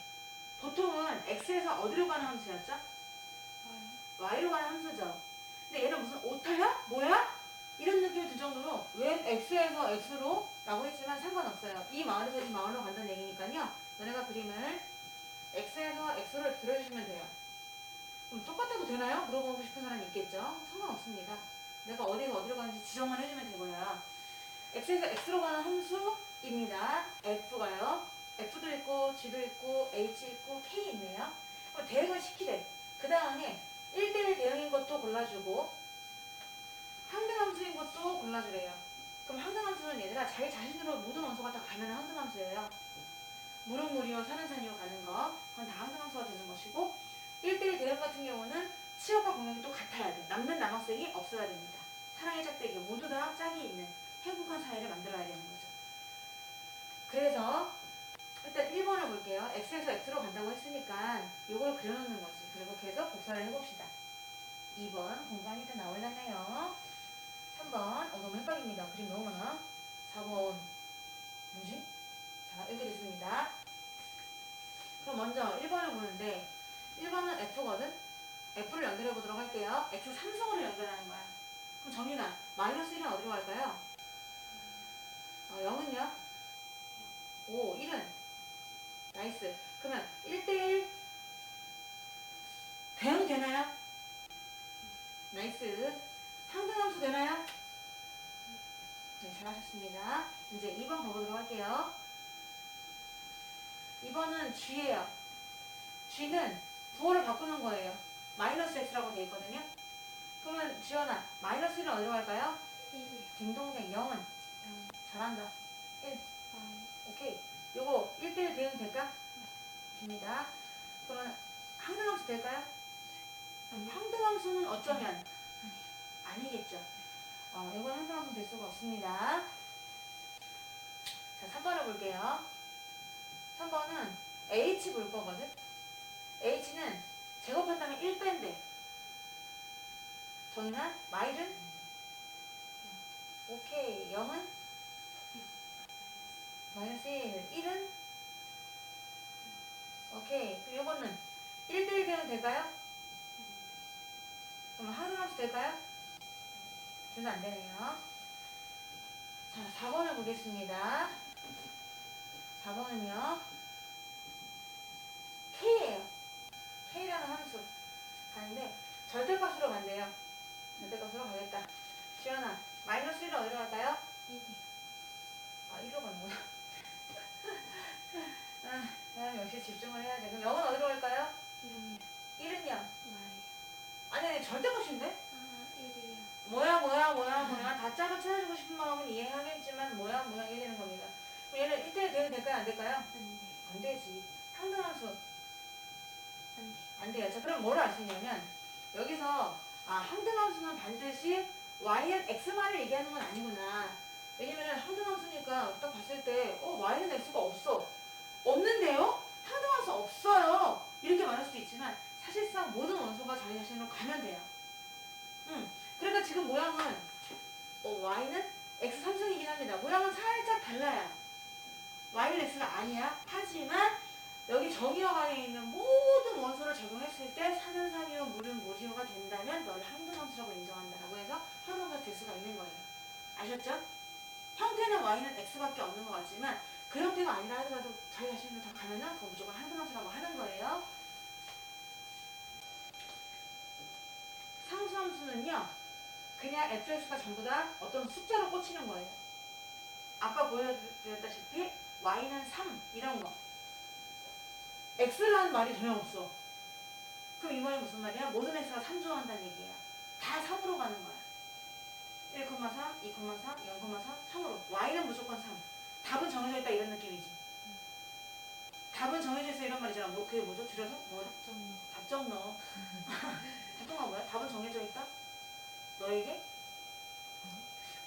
보통은 x에서 어디로 가는 함수였죠? y로 가는 함수죠. 근데 얘는 무슨 오타야? 뭐야? 이런 느낌이 들 정도로 웬 x에서 x로 라고 했지만 상관없어요. 이 마을에서 이 마을로 간다는 얘기니까요. 너네가 그림을 x에서 x를 그려주시면 돼요. 그럼 똑같아도 되나요? 물어보고 싶은 사람이 있겠죠? 상관없습니다. 내가 어디가 어디로 가는지 지정만 해주면 되고요. x에서 x로 가는 함수입니다. f가요. f도 있고 g도 있고 h 있고 k 있네요. 그럼 대응을 시키래. 그 다음에 1대1 대응인 것도 골라주고 항등함수인 것도 골라주래요. 그럼 항등함수는 얘들아 자기 자신으로 모든 원소가 다 가면 항등함수예요. 물은 물이요 산은 산이요 가는 거 그건 다 항등함수가 되는 것이고 1대1 대응 같은 경우는 치역과 공역이 또 같아야 돼. 남는 남학생이 없어야 됩니다. 사랑의 짝대기 모두 다 짝이 있는 행복한 사회를 만들어야 되는 거죠. 그래서 일단 1번을 볼게요. x에서 x로 간다고 했으니까 이걸 그려놓는 거지. 그리고 계속 복사를 해봅시다. 2번 공간이 다 나올랐네요. 3번 너무 헷갈립니다. 그림 너무 많아. 4번 뭐지? 자 이렇게 됐습니다. 그럼 먼저 1번을 보는데 1번은 f거든? f를 연결해 보도록 할게요. x 3성으로 연결하는 거야. 그럼 정윤아 마이너스 1은 어디로 갈까요? 0은요? 5, 1은? 나이스. 그러면 1대1 대응 되나요? 나이스. 상등함수 되나요? 네, 잘하셨습니다. 이제 2번 가보도록 할게요. 2번은 g예요. g는 부호를 바꾸는 거예요. 마이너스 x라고 되어 있거든요. 그러면 지원아, 마이너스 1은 어디로 갈까요? 1이요. 딩동댕 0은? 잘한다. 1. Y. 오케이. 요거 1대1 대응 될까? 됩니다. 그러면 항등함수 될까요? 항등함수는 어쩌면? 아니겠죠. 이건 항등함수 될 수가 없습니다. 자, 3번을 볼게요. 3번은 H 볼 거거든? H는 제곱한다면 1 뺀대. 정인아, 마일은? 오케이. 0은? 마이너스 1. 1은? 오케이. 그럼 요거는 1대1 대응 될까요? 그럼 항등함수 될까요? 둘 다 안 되네요. 자, 4번을 보겠습니다. 4번은요. K예요. K라는 함수 가는데 절대값으로 간대요. 절대값으로 가겠다. 지연아, 마이너스 1은 어디로 갈까요? 1이요. 1로 가는구나. 역시 집중을 해야 돼. 그럼 0은 어디로 갈까요? 0이요. 1은요? Y. 아니, 절대값인데? 1이요. 뭐야. 다 짝을 찾아주고 싶은 마음은 이해하겠지만, 뭐야, 이게 되는 겁니다. 그럼 얘는 1대1 대응 될까요? 안 될까요? 안 돼요. 안 되지. 항등함수. 안 돼요. 안 돼요. 자, 그럼 뭘 알 수 있냐면, 여기서, 항등함수는 반드시 y는 x만을 얘기하는 건 아니구나. 왜냐면은 항등함수니까 딱 봤을 때, y는 x가 없어. 없는데요? 항등함수 없어요. 이렇게 말할 수도 있지만, 사실상 모든 원소가 자기 자신으로 가면 돼요. 그러니까 지금 모양은, y는 x 3승이긴 합니다. 모양은 살짝 달라요. y는 x가 아니야. 하지만, 여기 정의역 안에 있는 모든 원소를 적용했을 때 산은 산이요 물은 물이요가 된다면 너를 항등함수라고 인정한다라고 해서 항등함수가 될 수가 있는 거예요. 아셨죠? 형태는 y는 x밖에 없는 것 같지만 그 형태가 아니라 하더라도 자기 자신으로 다 가면은 그건 무조건 항등함수라고 하는 거예요. 상수함수는요 그냥 fx가 전부 다 어떤 숫자로 꽂히는 거예요. 아까 보여드렸다시피 y는 3 이런 거 x라는 말이 전혀 없어. 그럼 이 말이 무슨 말이야? 모든 x가 3 좋아한다는 얘기야. 다 3으로 가는 거야. 1,3, 2,3, 0,3, 3으로. y는 무조건 3. 답은 정해져 있다 이런 느낌이지. 답은 정해져 있어 이런 말이잖아. 그게 뭐죠? 줄여서? 뭐? 답정로. 답정너. 답정너가 뭐야? 답은 정해져 있다? 너에게?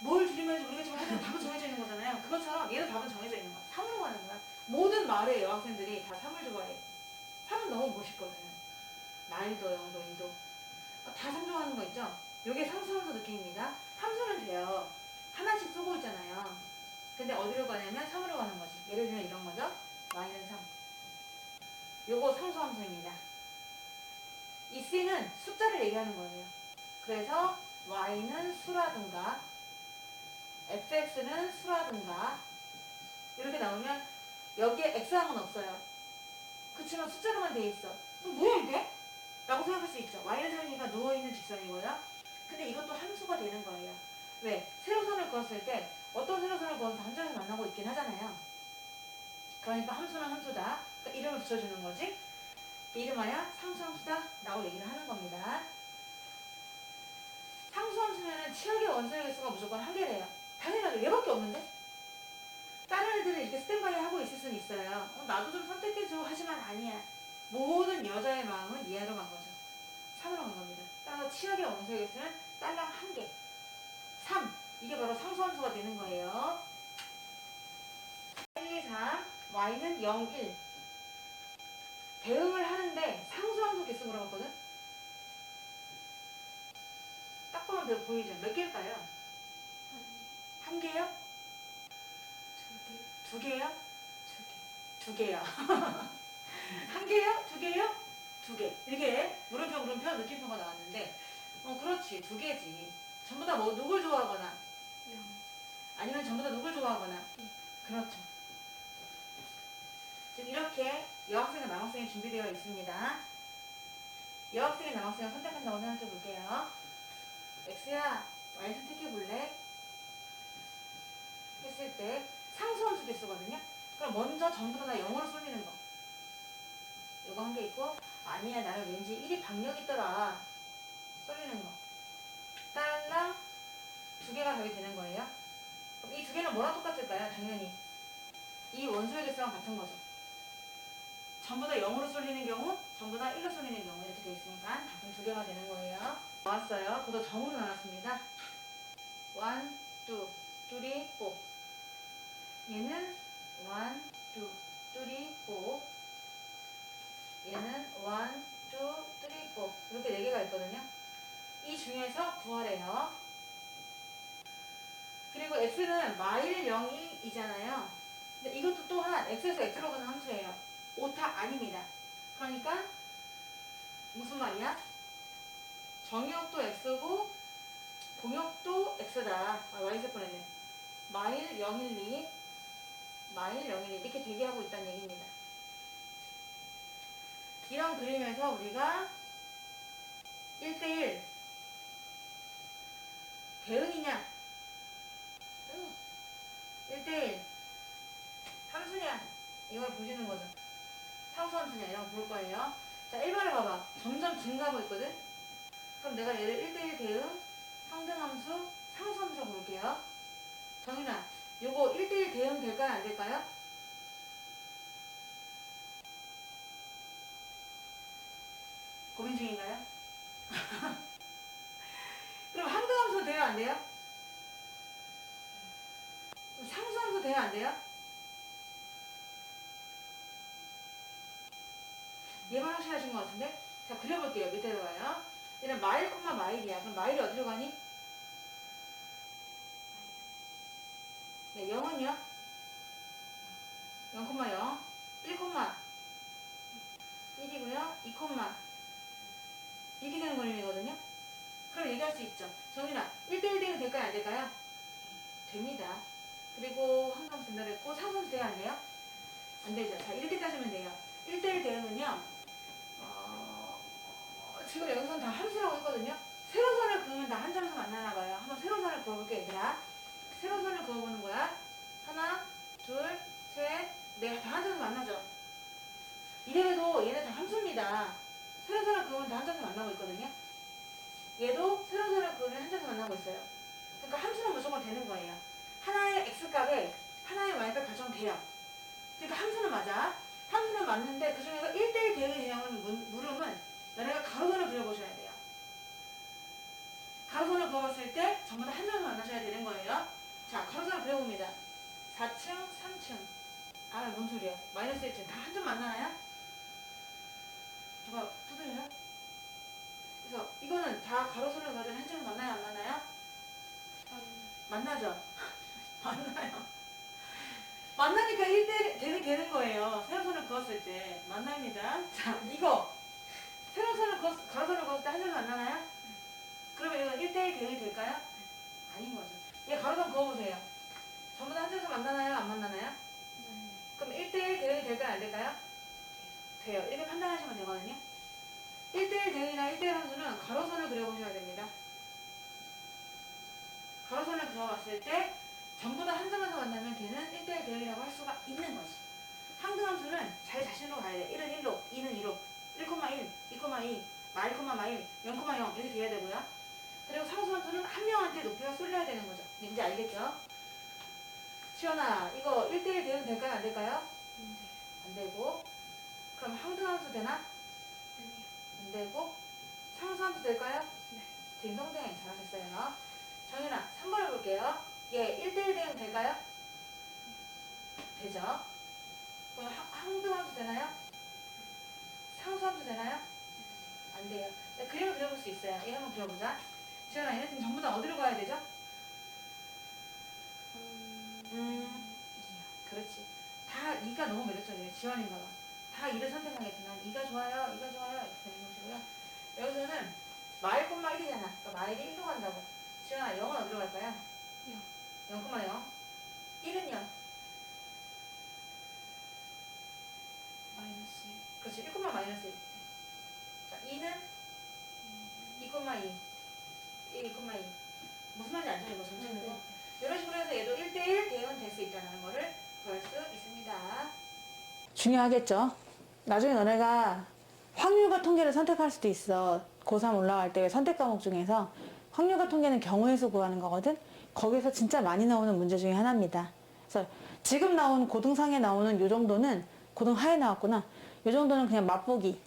뭘 줄이면서 모르겠지만 하여튼 답은 정해져 있는 거잖아요. 그것처럼 얘도 답은 정해져 있는 거야. 3으로 가는 거야. 모든 말의 여학생들이 다 3을 좋아해. 3은 너무 멋있거든. 말도, 영도, 인도. 다 3 좋아하는 거 있죠? 요게 상수함수 느낌입니다. 함수는 돼요. 하나씩 쓰고 있잖아요. 근데 어디로 가냐면 3으로 가는 거지. 예를 들면 이런 거죠. y는 3. 요거 상수함수입니다. 이 c는 숫자를 얘기하는 거예요. 그래서 y는 수라든가 fx는 수라든가 이렇게 나오면 여기에 x항은 없어요. 그치만 숫자로만 돼 있어. 그럼 뭐야 이게? 라고 생각할 수 있죠. y는 3이니까 누워있는 직선이고요. 근데 이것도 함수가 되는 거예요. 왜? 세로선을 그었을 때 어떤 세로선을 그어서 한 점에서 만나고 있긴 하잖아요. 그러니까 함수는 함수다. 그러니까 이름을 붙여주는 거지. 이름하여 상수함수다 라고 얘기를 하는 겁니다. 상수함수면은 치역의 원소의 개수가 무조건 한 개래요. 당연하죠. 얘밖에 없는데? 다른 애들은 이렇게 스탠바이 하고 있을 수는 있어요. 나도 좀 선택해줘 하지만 아니야. 모든 여자의 마음은 이하로 간 거죠. 3으로 간 겁니다. 따라서 치역의 원소의 개수는 딸랑 한 개. 3. 이게 바로 상수함수가 되는 거예요. 1, 2, 3. y는 0, 1. 대응을 하는데 상수함수 개수 물어봤거든? 딱 보면 돼 보이죠? 몇 개일까요? 한 개요? 두 개요? 두 개요. 한 개요? 두 개요? 두 개. 이렇게 물음표 느낌표가 나왔는데 그렇지. 두 개지. 전부 다 뭐 누굴 좋아하거나 아니면 전부 다 누굴 좋아하거나 그렇죠. 지금 이렇게 여학생과 남학생이 준비되어 있습니다. 여학생이 남학생을 선택한다고 생각해 볼게요. X야, Y 선택해 볼래? 했을 때 상수함수 개수거든요. 그럼 먼저 전부 다 0으로 쏠리는 거. 이거 한 개 있고 아니야 나는 왠지 1이 박력 있더라. 쏠리는 거. 딸랑 두 개가 더이 되는 거예요. 그럼 이 두 개는 뭐랑 똑같을까요? 당연히 이 원소의 개수랑 같은 거죠. 전부 다 0으로 쏠리는 경우, 전부 다 1로 쏠리는 경우 이렇게 되어 있으니까 답은 두 개가 되는 거예요. 나왔어요. 그것도 정으로 나왔습니다. 1, 2, 3, 4. 얘는 1, 2, 3, 4. 얘는 1, 2, 3, 4. 이렇게 4개가 있거든요. 이 중에서 구하래요. 그리고 x는 마일 0이잖아요. 근데 이것도 또한 x에서 x로 가는 함수예요. 오타 아닙니다. 그러니까 무슨 말이야? 정역도 x고 공역도 x다. yZ 뻔했네. 마일 012 마일 012 이렇게 대기하고 있다는 얘기입니다. 이런 그림에서 우리가 1대1 대응이냐 1대1 함수냐 이걸 보시는 거죠. 상수함수냐 이런 거 볼 거예요. 자 1번을 봐봐. 점점 증가하고 있거든. 그럼 내가 얘를 1대1 대응 상등함수 상수함수로 볼게요. 정윤아 요거 1대1 대응 될까요? 안 될까요? 고민 중인가요? 그럼 항등함수 돼요? 안 돼요? 상수함수 돼요? 안 돼요? 얘만 확실하신 것 같은데? 자 그려볼게요. 밑에 들어가요. 얘는 마일, 마일이야. 그럼 마일이 어디로 가니? 네, 0은요? 0,0 1, 1이고요. 2, 이렇게 되는 그림이거든요. 그럼 얘기할 수 있죠. 정윤아 1대1 대응 될까요? 안 될까요? 됩니다. 그리고 항상 전달했고 상수함수 돼요? 안 돼요? 안 되죠. 자 이렇게 따지면 돼요. 1대1 대응은요. 지금 여기서는 다 함수라고 했거든요. 세로선을 그으면 다 한 점에서 만나나 봐요. 한번 세로선을 그어볼게 얘들아. 세로선을 그어보는 거야. 하나, 둘, 셋, 넷. 다 한 점에서 만나죠. 이래도 얘네 다 함수입니다. 세로선을 그으면 다 한 점에서 만나고 있거든요. 얘도 세로선을 그으면 한 점에서 만나고 있어요. 그러니까 함수는 무조건 되는 거예요. 하나의 x값에 하나의 y값 가져오면 돼요. 그러니까 함수는 맞아. 함수는 맞는데 그 중에서 1대1 대응의 진영을 물으면 너네가 가로선을 그려보셔야 돼요. 가로선을 그어봤을 때 전부 다 한 점을 만나셔야 되는 거예요. 자, 가로선을 그려봅니다. 4층, 3층. 뭔 소리야. 마이너스 1층. 다 한 점 만나나요? 누가 두드려요? 그래서 이거는 다 가로선을 그어도 한 점을 만나요? 안 만나요? 만나죠? 만나요. 만나니까 1대1 대응이 되는 거예요. 세로선을 그었을 때. 만납니다. 자, 이거. 세로선을 가로선을 그었을 때 한 점이 만나나요? 그러면 이건 1대1 대응이 될까요? 아닌 거죠. 얘 가로선 그어보세요. 전부 다 한 점에서 만나나요? 안 만나나요? 맞네. 그럼 1대1 대응이 될까요? 안 될까요? 돼요. 이렇게 판단하시면 되거든요. 1대1 대응이나 1대1 함수는 가로선을 그려보셔야 됩니다. 가로선을 그어봤을 때 전부 다 한 점에서 만나면 걔는 1대1 대응이라고 할 수가 있는 거지. 항등함수는 자기 자신으로 가야 돼. 1은 1로, 2는 2로, 1,1, 2,2, 마 1, 마 1, 0,0 이렇게 돼야 되고요. 그리고 상수함수는 한 명한테 높이가 쏠려야 되는 거죠. 이제 알겠죠? 시원아, 이거 1대1 대응 될까요? 안 될까요? 안 돼요. 안 되고. 그럼 항등함수 되나? 아니요. 안 되고. 상수함수 될까요? 네. 딩동댕 잘하셨어요. 정윤아, 3번 해볼게요. 얘 1대1 대응 될까요? 되죠? 그럼 항등함수 되나요? 상수함수 되나요? 안 돼요. 네, 그림을 그려볼 수 있어요. 얘 한번 그려보자. 지현아, 얘네 지금 전부 다 어디로 가야 되죠? 이요. 그렇지. 다 2가 너무 매력적이에요. 지원인가 봐. 다 2를 선택하겠지만 2가 좋아요, 2가 좋아요 이렇게 되는 것이고요. 여기서는 마일 콤마 1이잖아. 그러니까 마일이 1로 간다고. 지현아, 0은 어디로 갈까요? 0. 0,0. 1은요? 마이너스 1. 그렇지. 1, 마이너스 1. 자, 2는 2,2. 1, 2,2. 무슨 말인지 알죠? 이거 전체적으로. 이런 식으로 해서 얘도 1대1 대응은 될 수 있다는 거를 구할 수 있습니다. 중요하겠죠? 나중에 너네가 확률과 통계를 선택할 수도 있어. 고3 올라갈 때 선택 과목 중에서 확률과 통계는 경우의 수 구하는 거거든? 거기서 진짜 많이 나오는 문제 중에 하나입니다. 그래서 지금 나온 고등상에 나오는 요 정도는 고등하에 나왔구나. 요 정도는 그냥 맛보기.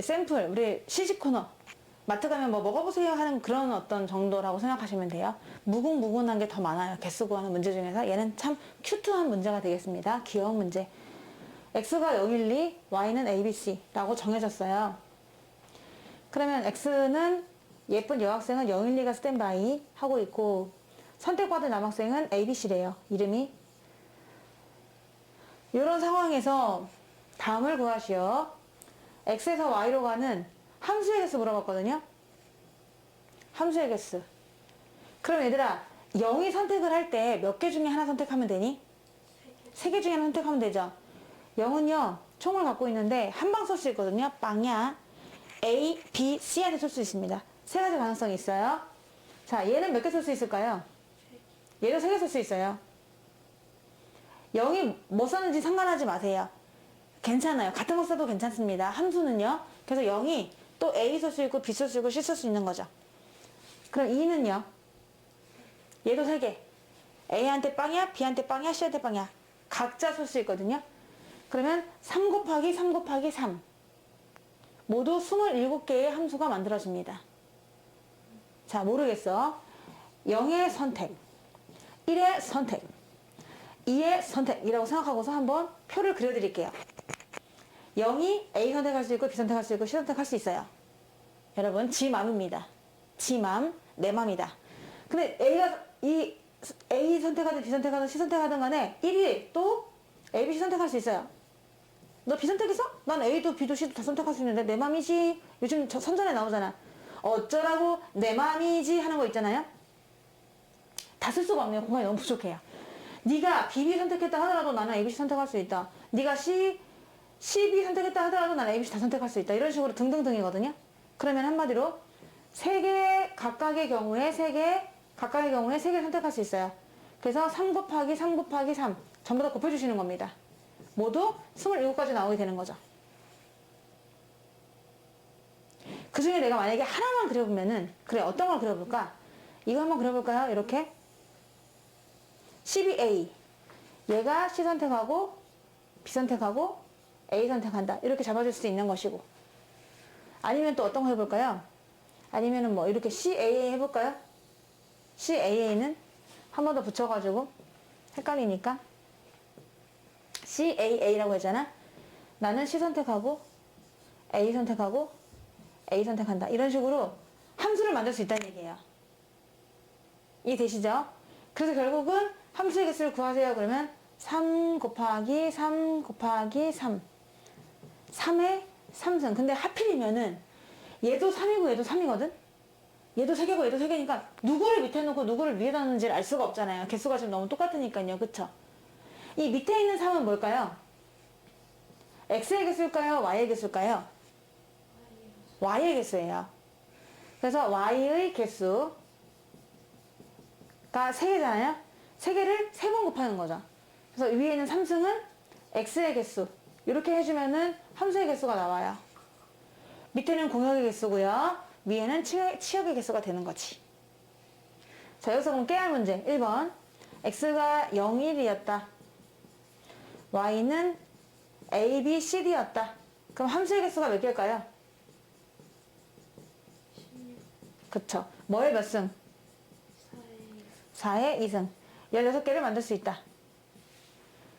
샘플, 우리 시식 코너. 마트 가면 뭐 먹어보세요 하는 그런 어떤 정도라고 생각하시면 돼요. 무궁무근한 게 더 많아요. 개수 구하는 문제 중에서 얘는 참 큐트한 문제가 되겠습니다. 귀여운 문제. x가 0, 1, 2, y는 a, b, c 라고 정해졌어요. 그러면 x는 예쁜 여학생은 0, 1, 2가 스탠바이 하고 있고 선택받은 남학생은 a, b, c래요. 이름이. 이런 상황에서 다음을 구하시오. x에서 y로 가는 함수의 개수 물어봤거든요. 함수의 개수. 그럼 얘들아 0이 선택을 할 때 몇 개 중에 하나 선택하면 되니? 3개 중에 하나 선택하면 되죠. 0은요 총을 갖고 있는데 한 방 쏠 수 있거든요. 빵야 A, B, C한테 쏠 수 있습니다. 세 가지 가능성이 있어요. 자, 얘는 몇 개 쏠 수 있을까요? 얘도 3개 쏠 수 있어요. 0이 뭐 썼는지 상관하지 마세요. 괜찮아요. 같은 거 써도 괜찮습니다. 함수는요. 그래서 0이 또 A 쏠 수 있고 B 쏠 수 있고 C 쏠 수 있는 거죠. 그럼 2는요. 얘도 3개. A한테 빵이야, B한테 빵이야, C한테 빵이야. 각자 쏠 수 있거든요. 그러면 3 곱하기 3 곱하기 3. 모두 27개의 함수가 만들어집니다. 자, 모르겠어. 0의 선택, 1의 선택, 2의 선택이라고 생각하고서 한번 표를 그려드릴게요. 0이 A 선택할 수 있고 B 선택할 수 있고 C 선택할 수 있어요. 여러분, 지 맘입니다. 지 맘, 내 맘이다. 근데 A 선택하든 B 선택하든 C 선택하든 간에 1이 또 A, B, C 선택할 수 있어요. 너 B 선택했어? 난 A도 B도 C도 다 선택할 수 있는데 내 맘이지. 요즘 선전에 나오잖아. 어쩌라고 내 맘이지 하는 거 있잖아요. 다 쓸 수가 없네요. 공간이 너무 부족해요. 네가 B, B 선택했다 하더라도 나는 A, B, C 선택할 수 있다. 네가 C, B 선택했다 하더라도 나는 A, B, C 다 선택할 수 있다. 이런 식으로 등등등이거든요. 그러면 한마디로 3개 각각의 경우에 3개 선택할 수 있어요. 그래서 3 곱하기 3 곱하기 3 전부 다 곱해주시는 겁니다. 모두 27가지 나오게 되는 거죠. 그 중에 내가 만약에 하나만 그려보면은, 그래, 어떤 걸 그려볼까? 이거 한번 그려볼까요? 이렇게. 12A. 얘가 C 선택하고, B 선택하고, A 선택한다. 이렇게 잡아줄 수 있는 것이고. 아니면 또 어떤 거 해볼까요? 아니면은 뭐, 이렇게 CAA 해볼까요? CAA는 한 번 더 붙여가지고, 헷갈리니까. CAA라고 했잖아. 나는 C 선택하고 A 선택하고 A 선택한다. 이런 식으로 함수를 만들 수 있다는 얘기예요. 이해되시죠? 그래서 결국은 함수의 개수를 구하세요. 그러면 3 곱하기 3 곱하기 3. 3의 3승. 근데 하필이면은 얘도 3이고 얘도 3이거든? 얘도 3개고 얘도 3개니까 누구를 밑에 놓고 누구를 위에 놨는지를 알 수가 없잖아요. 개수가 지금 너무 똑같으니까요. 그쵸? 이 밑에 있는 3은 뭘까요? x의 개수일까요? y의 개수일까요? y의 개수예요. 그래서 y의 개수가 3개잖아요. 3개를 3번 곱하는 거죠. 그래서 위에 있는 3승은 x의 개수. 이렇게 해주면은 함수의 개수가 나와요. 밑에는 공역의 개수고요. 위에는 치역의 개수가 되는 거지. 자, 여기서 그럼 깨알 문제 1번. x가 0, 1이었다. y는 a, b, c, d였다. 그럼 함수의 개수가 몇 개일까요? 16. 그쵸. 뭐의 몇 승? 4의 4의 2승. 16개를 만들 수 있다.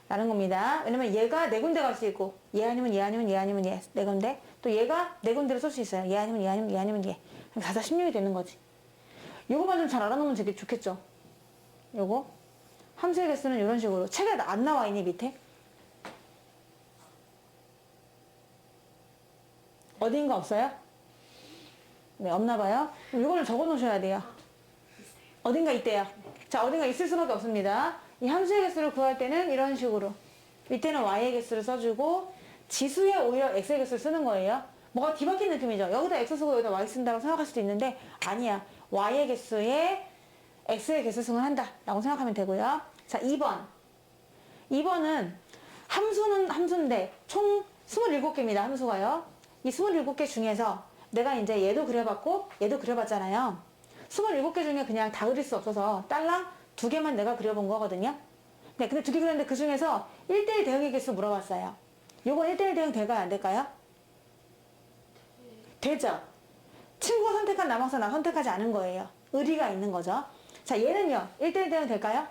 라는 겁니다. 왜냐면 얘가 네 군데 갈 수 있고, 얘 아니면 얘 아니면 얘 아니면 얘 네 군데. 또 얘가 네 군데를 쓸 수 있어요. 얘 아니면 얘 아니면 얘 아니면 얘. 그럼 4, 4, 16이 되는 거지. 요거만 좀 잘 알아놓으면 되게 좋겠죠. 요거. 함수의 개수는 이런 식으로. 책에 안 나와 있니, 밑에? 어딘가 없어요? 네, 없나 봐요. 그럼 요거를 적어 놓으셔야 돼요. 어딘가 있대요. 자, 어딘가 있을 수밖에 없습니다. 이 함수의 개수를 구할 때는 이런 식으로 밑에는 y의 개수를 써주고 지수에 오히려 x의 개수를 쓰는 거예요. 뭐가 뒤바뀐 느낌이죠. 여기다 x 쓰고 여기다 y 쓴다고 생각할 수도 있는데 아니야. y의 개수에 x의 개수승을 한다 라고 생각하면 되고요. 자, 2번. 2번은 함수는 함수인데 총 27개입니다. 함수가요. 이 27개 중에서 내가 이제 얘도 그려봤고 얘도 그려봤잖아요. 27개 중에 그냥 다 그릴 수 없어서 딸랑 2개만 내가 그려본 거거든요. 네, 근데 2개 그렸는데 그 중에서 1대1 대응의 개수 물어봤어요. 요건 1대1 대응 될까요? 안 될까요? 되죠? 친구가 선택한 남학생 나 선택하지 않은 거예요. 의리가 있는 거죠. 자, 얘는요. 1대1 대응 될까요?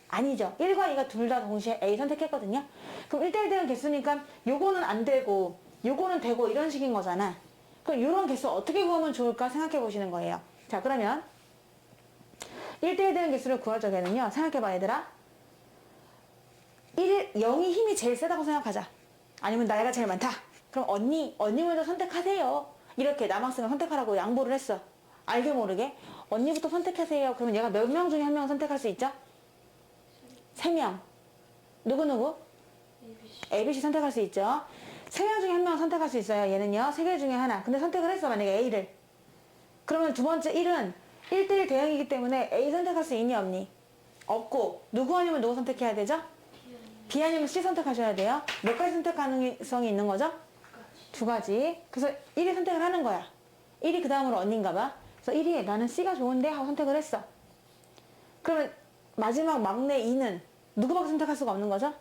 아니죠. 1과 2가 둘 다 동시에 A 선택했거든요. 그럼 1대1 대응 개수니까 요거는 안 되고 요거는 되고 이런 식인 거잖아. 그럼 요런 개수 어떻게 구하면 좋을까 생각해 보시는 거예요. 자, 그러면 1대1 대응 개수를 구할 적에는요. 생각해봐 얘들아. 0이 힘이 제일 세다고 생각하자. 아니면 나이가 제일 많다. 그럼 언니 먼저 선택하세요. 이렇게 남학생을 선택하라고 양보를 했어. 알게 모르게. 언니부터 선택하세요. 그러면 얘가 몇 명 중에 한 명 선택할 수 있죠? 3명. 누구누구? ABC 선택할 수 있죠. 3명 중에 한 명 선택할 수 있어요. 얘는요. 3개 중에 하나. 근데 선택을 했어. 만약에 A를. 그러면 두 번째 1은 1대1 대응이기 때문에 A 선택할 수 있니 없니? 없고 누구 아니면 누구 선택해야 되죠? B 아니면 C 선택하셔야 돼요. 몇 가지 선택 가능성이 있는 거죠? 2가지. 그래서 1이 선택을 하는 거야. 1이 그 다음으로 언니인가 봐. 그래서 1이 나는 C가 좋은데 하고 선택을 했어. 그러면 마지막 막내 2는 누구밖에 선택할 수가 없는 거죠?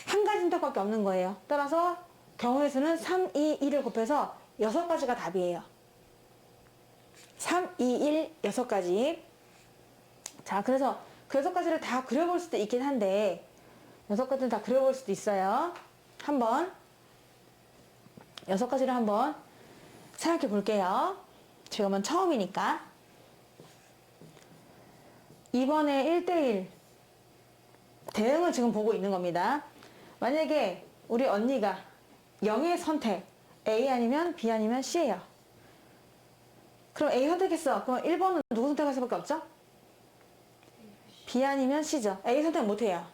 한 가지 선택밖에 없는 거예요. 따라서 경우의 수는 3, 2, 1을 곱해서 6가지가 답이에요. 3, 2, 1, 6가지. 자, 그래서 그 6가지를 다 그려볼 수도 있긴 한데 6가지를 다 그려볼 수도 있어요. 한번 6가지를 한번 생각해 볼게요. 지금은 처음이니까. 이번에 1대1 대응을 지금 보고 있는 겁니다. 만약에 우리 언니가 0의 선택 A 아니면 B 아니면 C예요. 그럼 A 선택했어. 그럼 1번은 누구 선택할 수밖에 없죠? B 아니면 C죠. A 선택 못해요.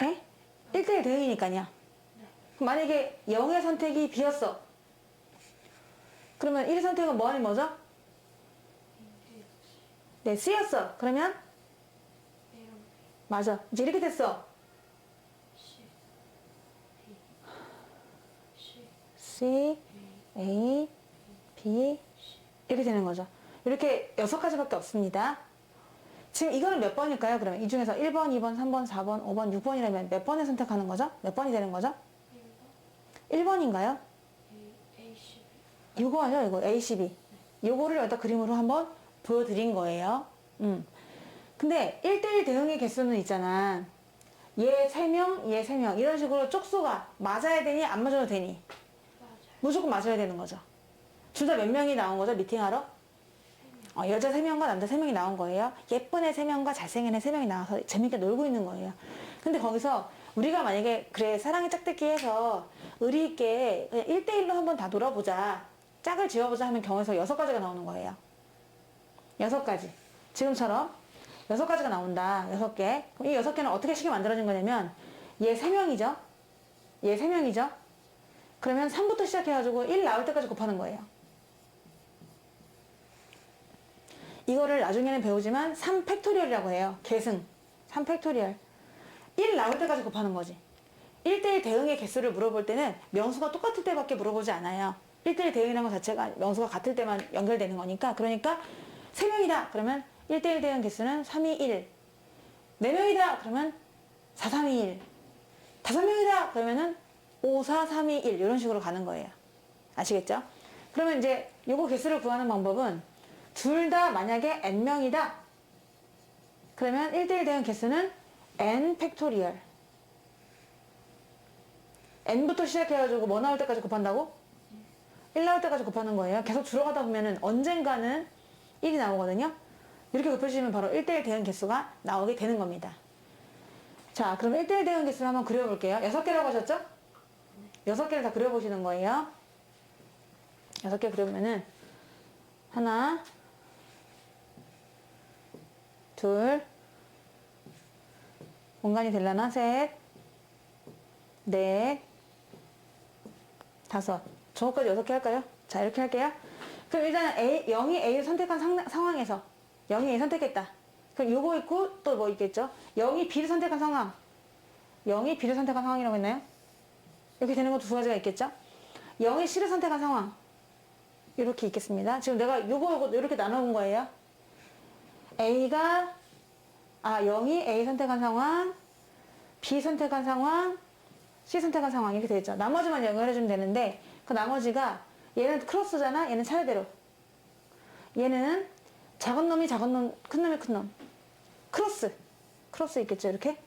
에? 1대1 대응이니까요. 그럼 만약에 0의 선택이 B였어. 그러면 1의 선택은 뭐 아닌 뭐죠? 네, C였어. 그러면? 맞아. 이제 이렇게 됐어. C, A, B 이렇게 되는 거죠. 이렇게 6가지밖에 없습니다. 지금 이거는 몇 번일까요? 그러면 이 중에서 1번, 2번, 3번, 4번, 5번, 6번이라면 몇 번을 선택하는 거죠? 몇 번이 되는 거죠? 1번인가요? 이거요, 이거 A12. 요거를 여기다 그림으로 한번 보여드린 거예요. 근데 1대1 대응의 개수는 있잖아. 얘 3명, 얘 3명 이런 식으로 쪽수가 맞아야 되니 안 맞아도 되니? 무조건 맞아야 되는 거죠. 둘 다 몇 명이 나온 거죠? 미팅하러? 여자 3명과 남자 3명이 나온 거예요. 예쁜 애 3명과 잘생긴 애 3명이 나와서 재밌게 놀고 있는 거예요. 근데 거기서 우리가 만약에 그래 사랑의 짝짓기 해서 의리 있게 그냥 1대1로 한번 다 놀아보자. 짝을 지어보자 하면 경우에서 6가지가 나오는 거예요. 6가지. 지금처럼 6가지가 나온다. 6개. 그럼 이 6개는 어떻게 쉽게 만들어진 거냐면 얘 3명이죠. 얘 3명이죠. 그러면 3부터 시작해가지고 1 나올 때까지 곱하는 거예요. 이거를 나중에는 배우지만 3팩토리얼이라고 해요. 계승. 3팩토리얼. 1 나올 때까지 곱하는 거지. 1대1 대응의 개수를 물어볼 때는 명수가 똑같을 때밖에 물어보지 않아요. 1대1 대응이라는 것 자체가 명수가 같을 때만 연결되는 거니까. 그러니까 3명이다. 그러면 1대1 대응 개수는 3, 2, 1. 4명이다. 그러면 4, 3, 2, 1. 5명이다. 그러면은 5, 4, 3, 2, 1. 이런 식으로 가는 거예요. 아시겠죠? 그러면 이제 요거 개수를 구하는 방법은 둘 다 만약에 n명이다. 그러면 1대1 대응 개수는 n 팩토리얼. n부터 시작해가지고 뭐 나올 때까지 곱한다고? 1 나올 때까지 곱하는 거예요. 계속 줄어가다 보면은 언젠가는 1이 나오거든요. 이렇게 곱해주시면 바로 1대1 대응 개수가 나오게 되는 겁니다. 자, 그럼 1대1 대응 개수를 한번 그려볼게요. 6개라고 하셨죠? 6개를 다 그려보시는 거예요. 6개 그려보면은 하나, 둘, 공간이 되려나? 셋, 넷, 다섯. 저거까지 6개 할까요? 자, 이렇게 할게요. 그럼 일단 0이 A를 선택한 상황에서 0이 A 선택했다. 그럼 요거 있고 또 뭐 있겠죠? 0이 B를 선택한 상황. 0이 B를 선택한 상황이라고 했나요? 이렇게 되는 것도 2가지가 있겠죠? 0이 C를 선택한 상황. 이렇게 있겠습니다. 지금 내가 요거 이렇게 나눠본 거예요. 0이 A 선택한 상황, B 선택한 상황, C 선택한 상황 이렇게 되겠죠. 나머지만 연결해주면 되는데 그 나머지가 얘는 크로스잖아. 얘는 차례대로. 얘는 작은 놈이 작은 놈, 큰 놈이 큰 놈. 크로스 있겠죠. 이렇게.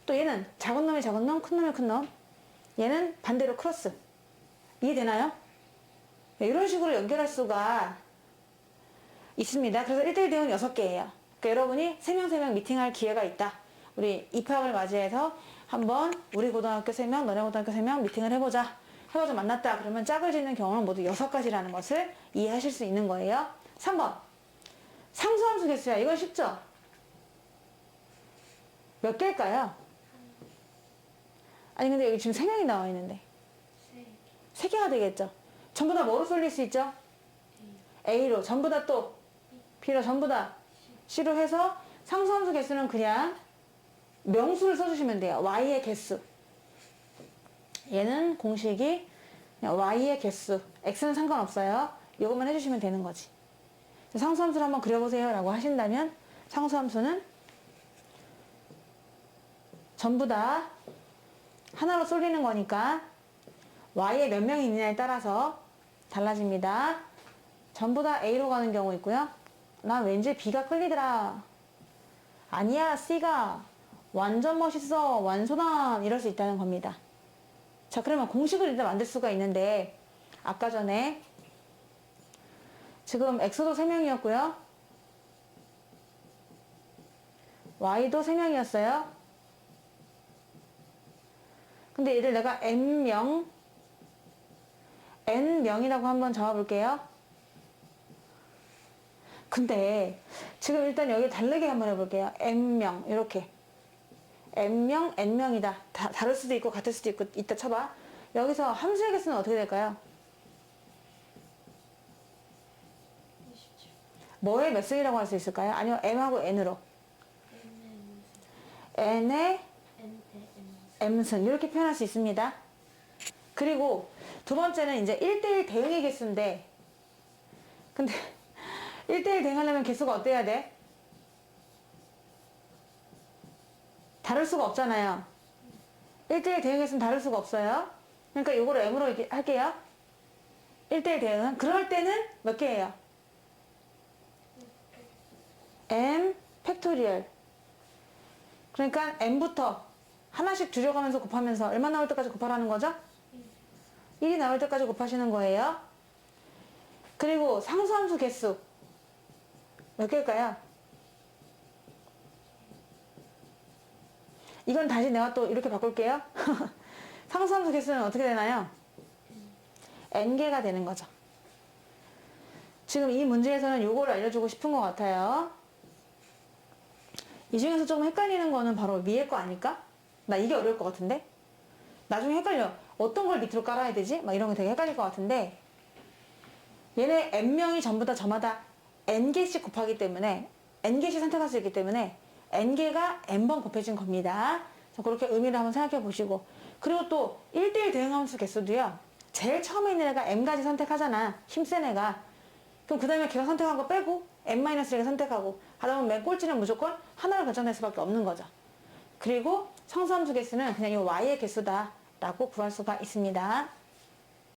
또 얘는 작은 놈이 작은 놈, 큰 놈이 큰 놈. 얘는 반대로 크로스. 이해되나요? 이런 식으로 연결할 수가 있습니다. 그래서 1대1 대응 6개예요. 그러니까 여러분이 3명 미팅할 기회가 있다. 우리 입학을 맞이해서 한번 우리 고등학교 3명, 너네 고등학교 3명 미팅을 해보자. 해가지고 만났다. 그러면 짝을 짓는 경우는 모두 6가지라는 것을 이해하실 수 있는 거예요. 3번. 상수함수 개수야. 이건 쉽죠? 몇 개일까요? 아니 근데 여기 지금 3명이 나와 있는데 3개가 되겠죠? 전부 다 뭐로 쏠릴 수 있죠? A로. 전부 다 또 B로. 전부 다 C로 해서 상수함수 개수는 그냥 명수를 써주시면 돼요. Y의 개수. 얘는 공식이 그냥 Y의 개수. X는 상관없어요. 이것만 해주시면 되는 거지. 상수함수를 한번 그려보세요 라고 하신다면 상수함수는 전부 다 하나로 쏠리는 거니까 Y에 몇 명이 있느냐에 따라서 달라집니다. 전부 다 A로 가는 경우 있고요. 난 왠지 B가 끌리더라. 아니야, C가 완전 멋있어. 완소남. 이럴 수 있다는 겁니다. 자, 그러면 공식을 일단 만들 수가 있는데 아까 전에 지금 X도 3명이었고요. Y도 3명이었어요. 근데 얘들 내가 N명이라고 한번 적어볼게요. 근데 지금 일단 여기 다르게 한번 해볼게요. N명 이렇게 N명, N명이다. 다를 수도 있고 같을 수도 있고 이따 쳐봐. 여기서 함수의 개수는 어떻게 될까요? 뭐의 몇 승이라고 할 수 있을까요? 아니면 M하고 N으로 N의 M승 이렇게 표현할 수 있습니다. 그리고 두 번째는 이제 1대1 대응의 개수인데 근데 1대1 대응하려면 개수가 어때야 돼? 다를 수가 없잖아요. 1대1 대응 개수는 다를 수가 없어요. 그러니까 이거를 M으로 할게요. 1대1 대응은 그럴 때는 몇 개예요? M 팩토리얼. 그러니까 M부터 하나씩 줄여가면서 곱하면서 얼마 나올 때까지 곱하라는 거죠? 1이 나올 때까지 곱하시는 거예요. 그리고 상수함수 개수. 몇 개일까요? 이건 다시 내가 또 이렇게 바꿀게요. 상수함수 개수는 어떻게 되나요? n개가 되는 거죠. 지금 이 문제에서는 요거를 알려주고 싶은 것 같아요. 이 중에서 조금 헷갈리는 거는 바로 위에 거 아닐까? 나 이게 어려울 것 같은데? 나중에 헷갈려. 어떤 걸 밑으로 깔아야 되지? 막 이런 게 되게 헷갈릴 것 같은데, 얘네 n명이 전부 다 저마다 n개씩 곱하기 때문에 n개씩 선택할 수 있기 때문에 n개가 n번 곱해진 겁니다. 자, 그렇게 의미를 한번 생각해 보시고, 그리고 또 1대1 대응함수 개수도요, 제일 처음에 있는 애가 m까지 선택하잖아. 힘센 애가. 그럼 그 다음에 걔가 선택한 거 빼고 n-1개 선택하고 하다 보면 맨 꼴찌는 무조건 하나를 결정낼 수밖에 없는 거죠. 그리고 상수함수 개수는 그냥 이 y의 개수다 라고 구할 수가 있습니다.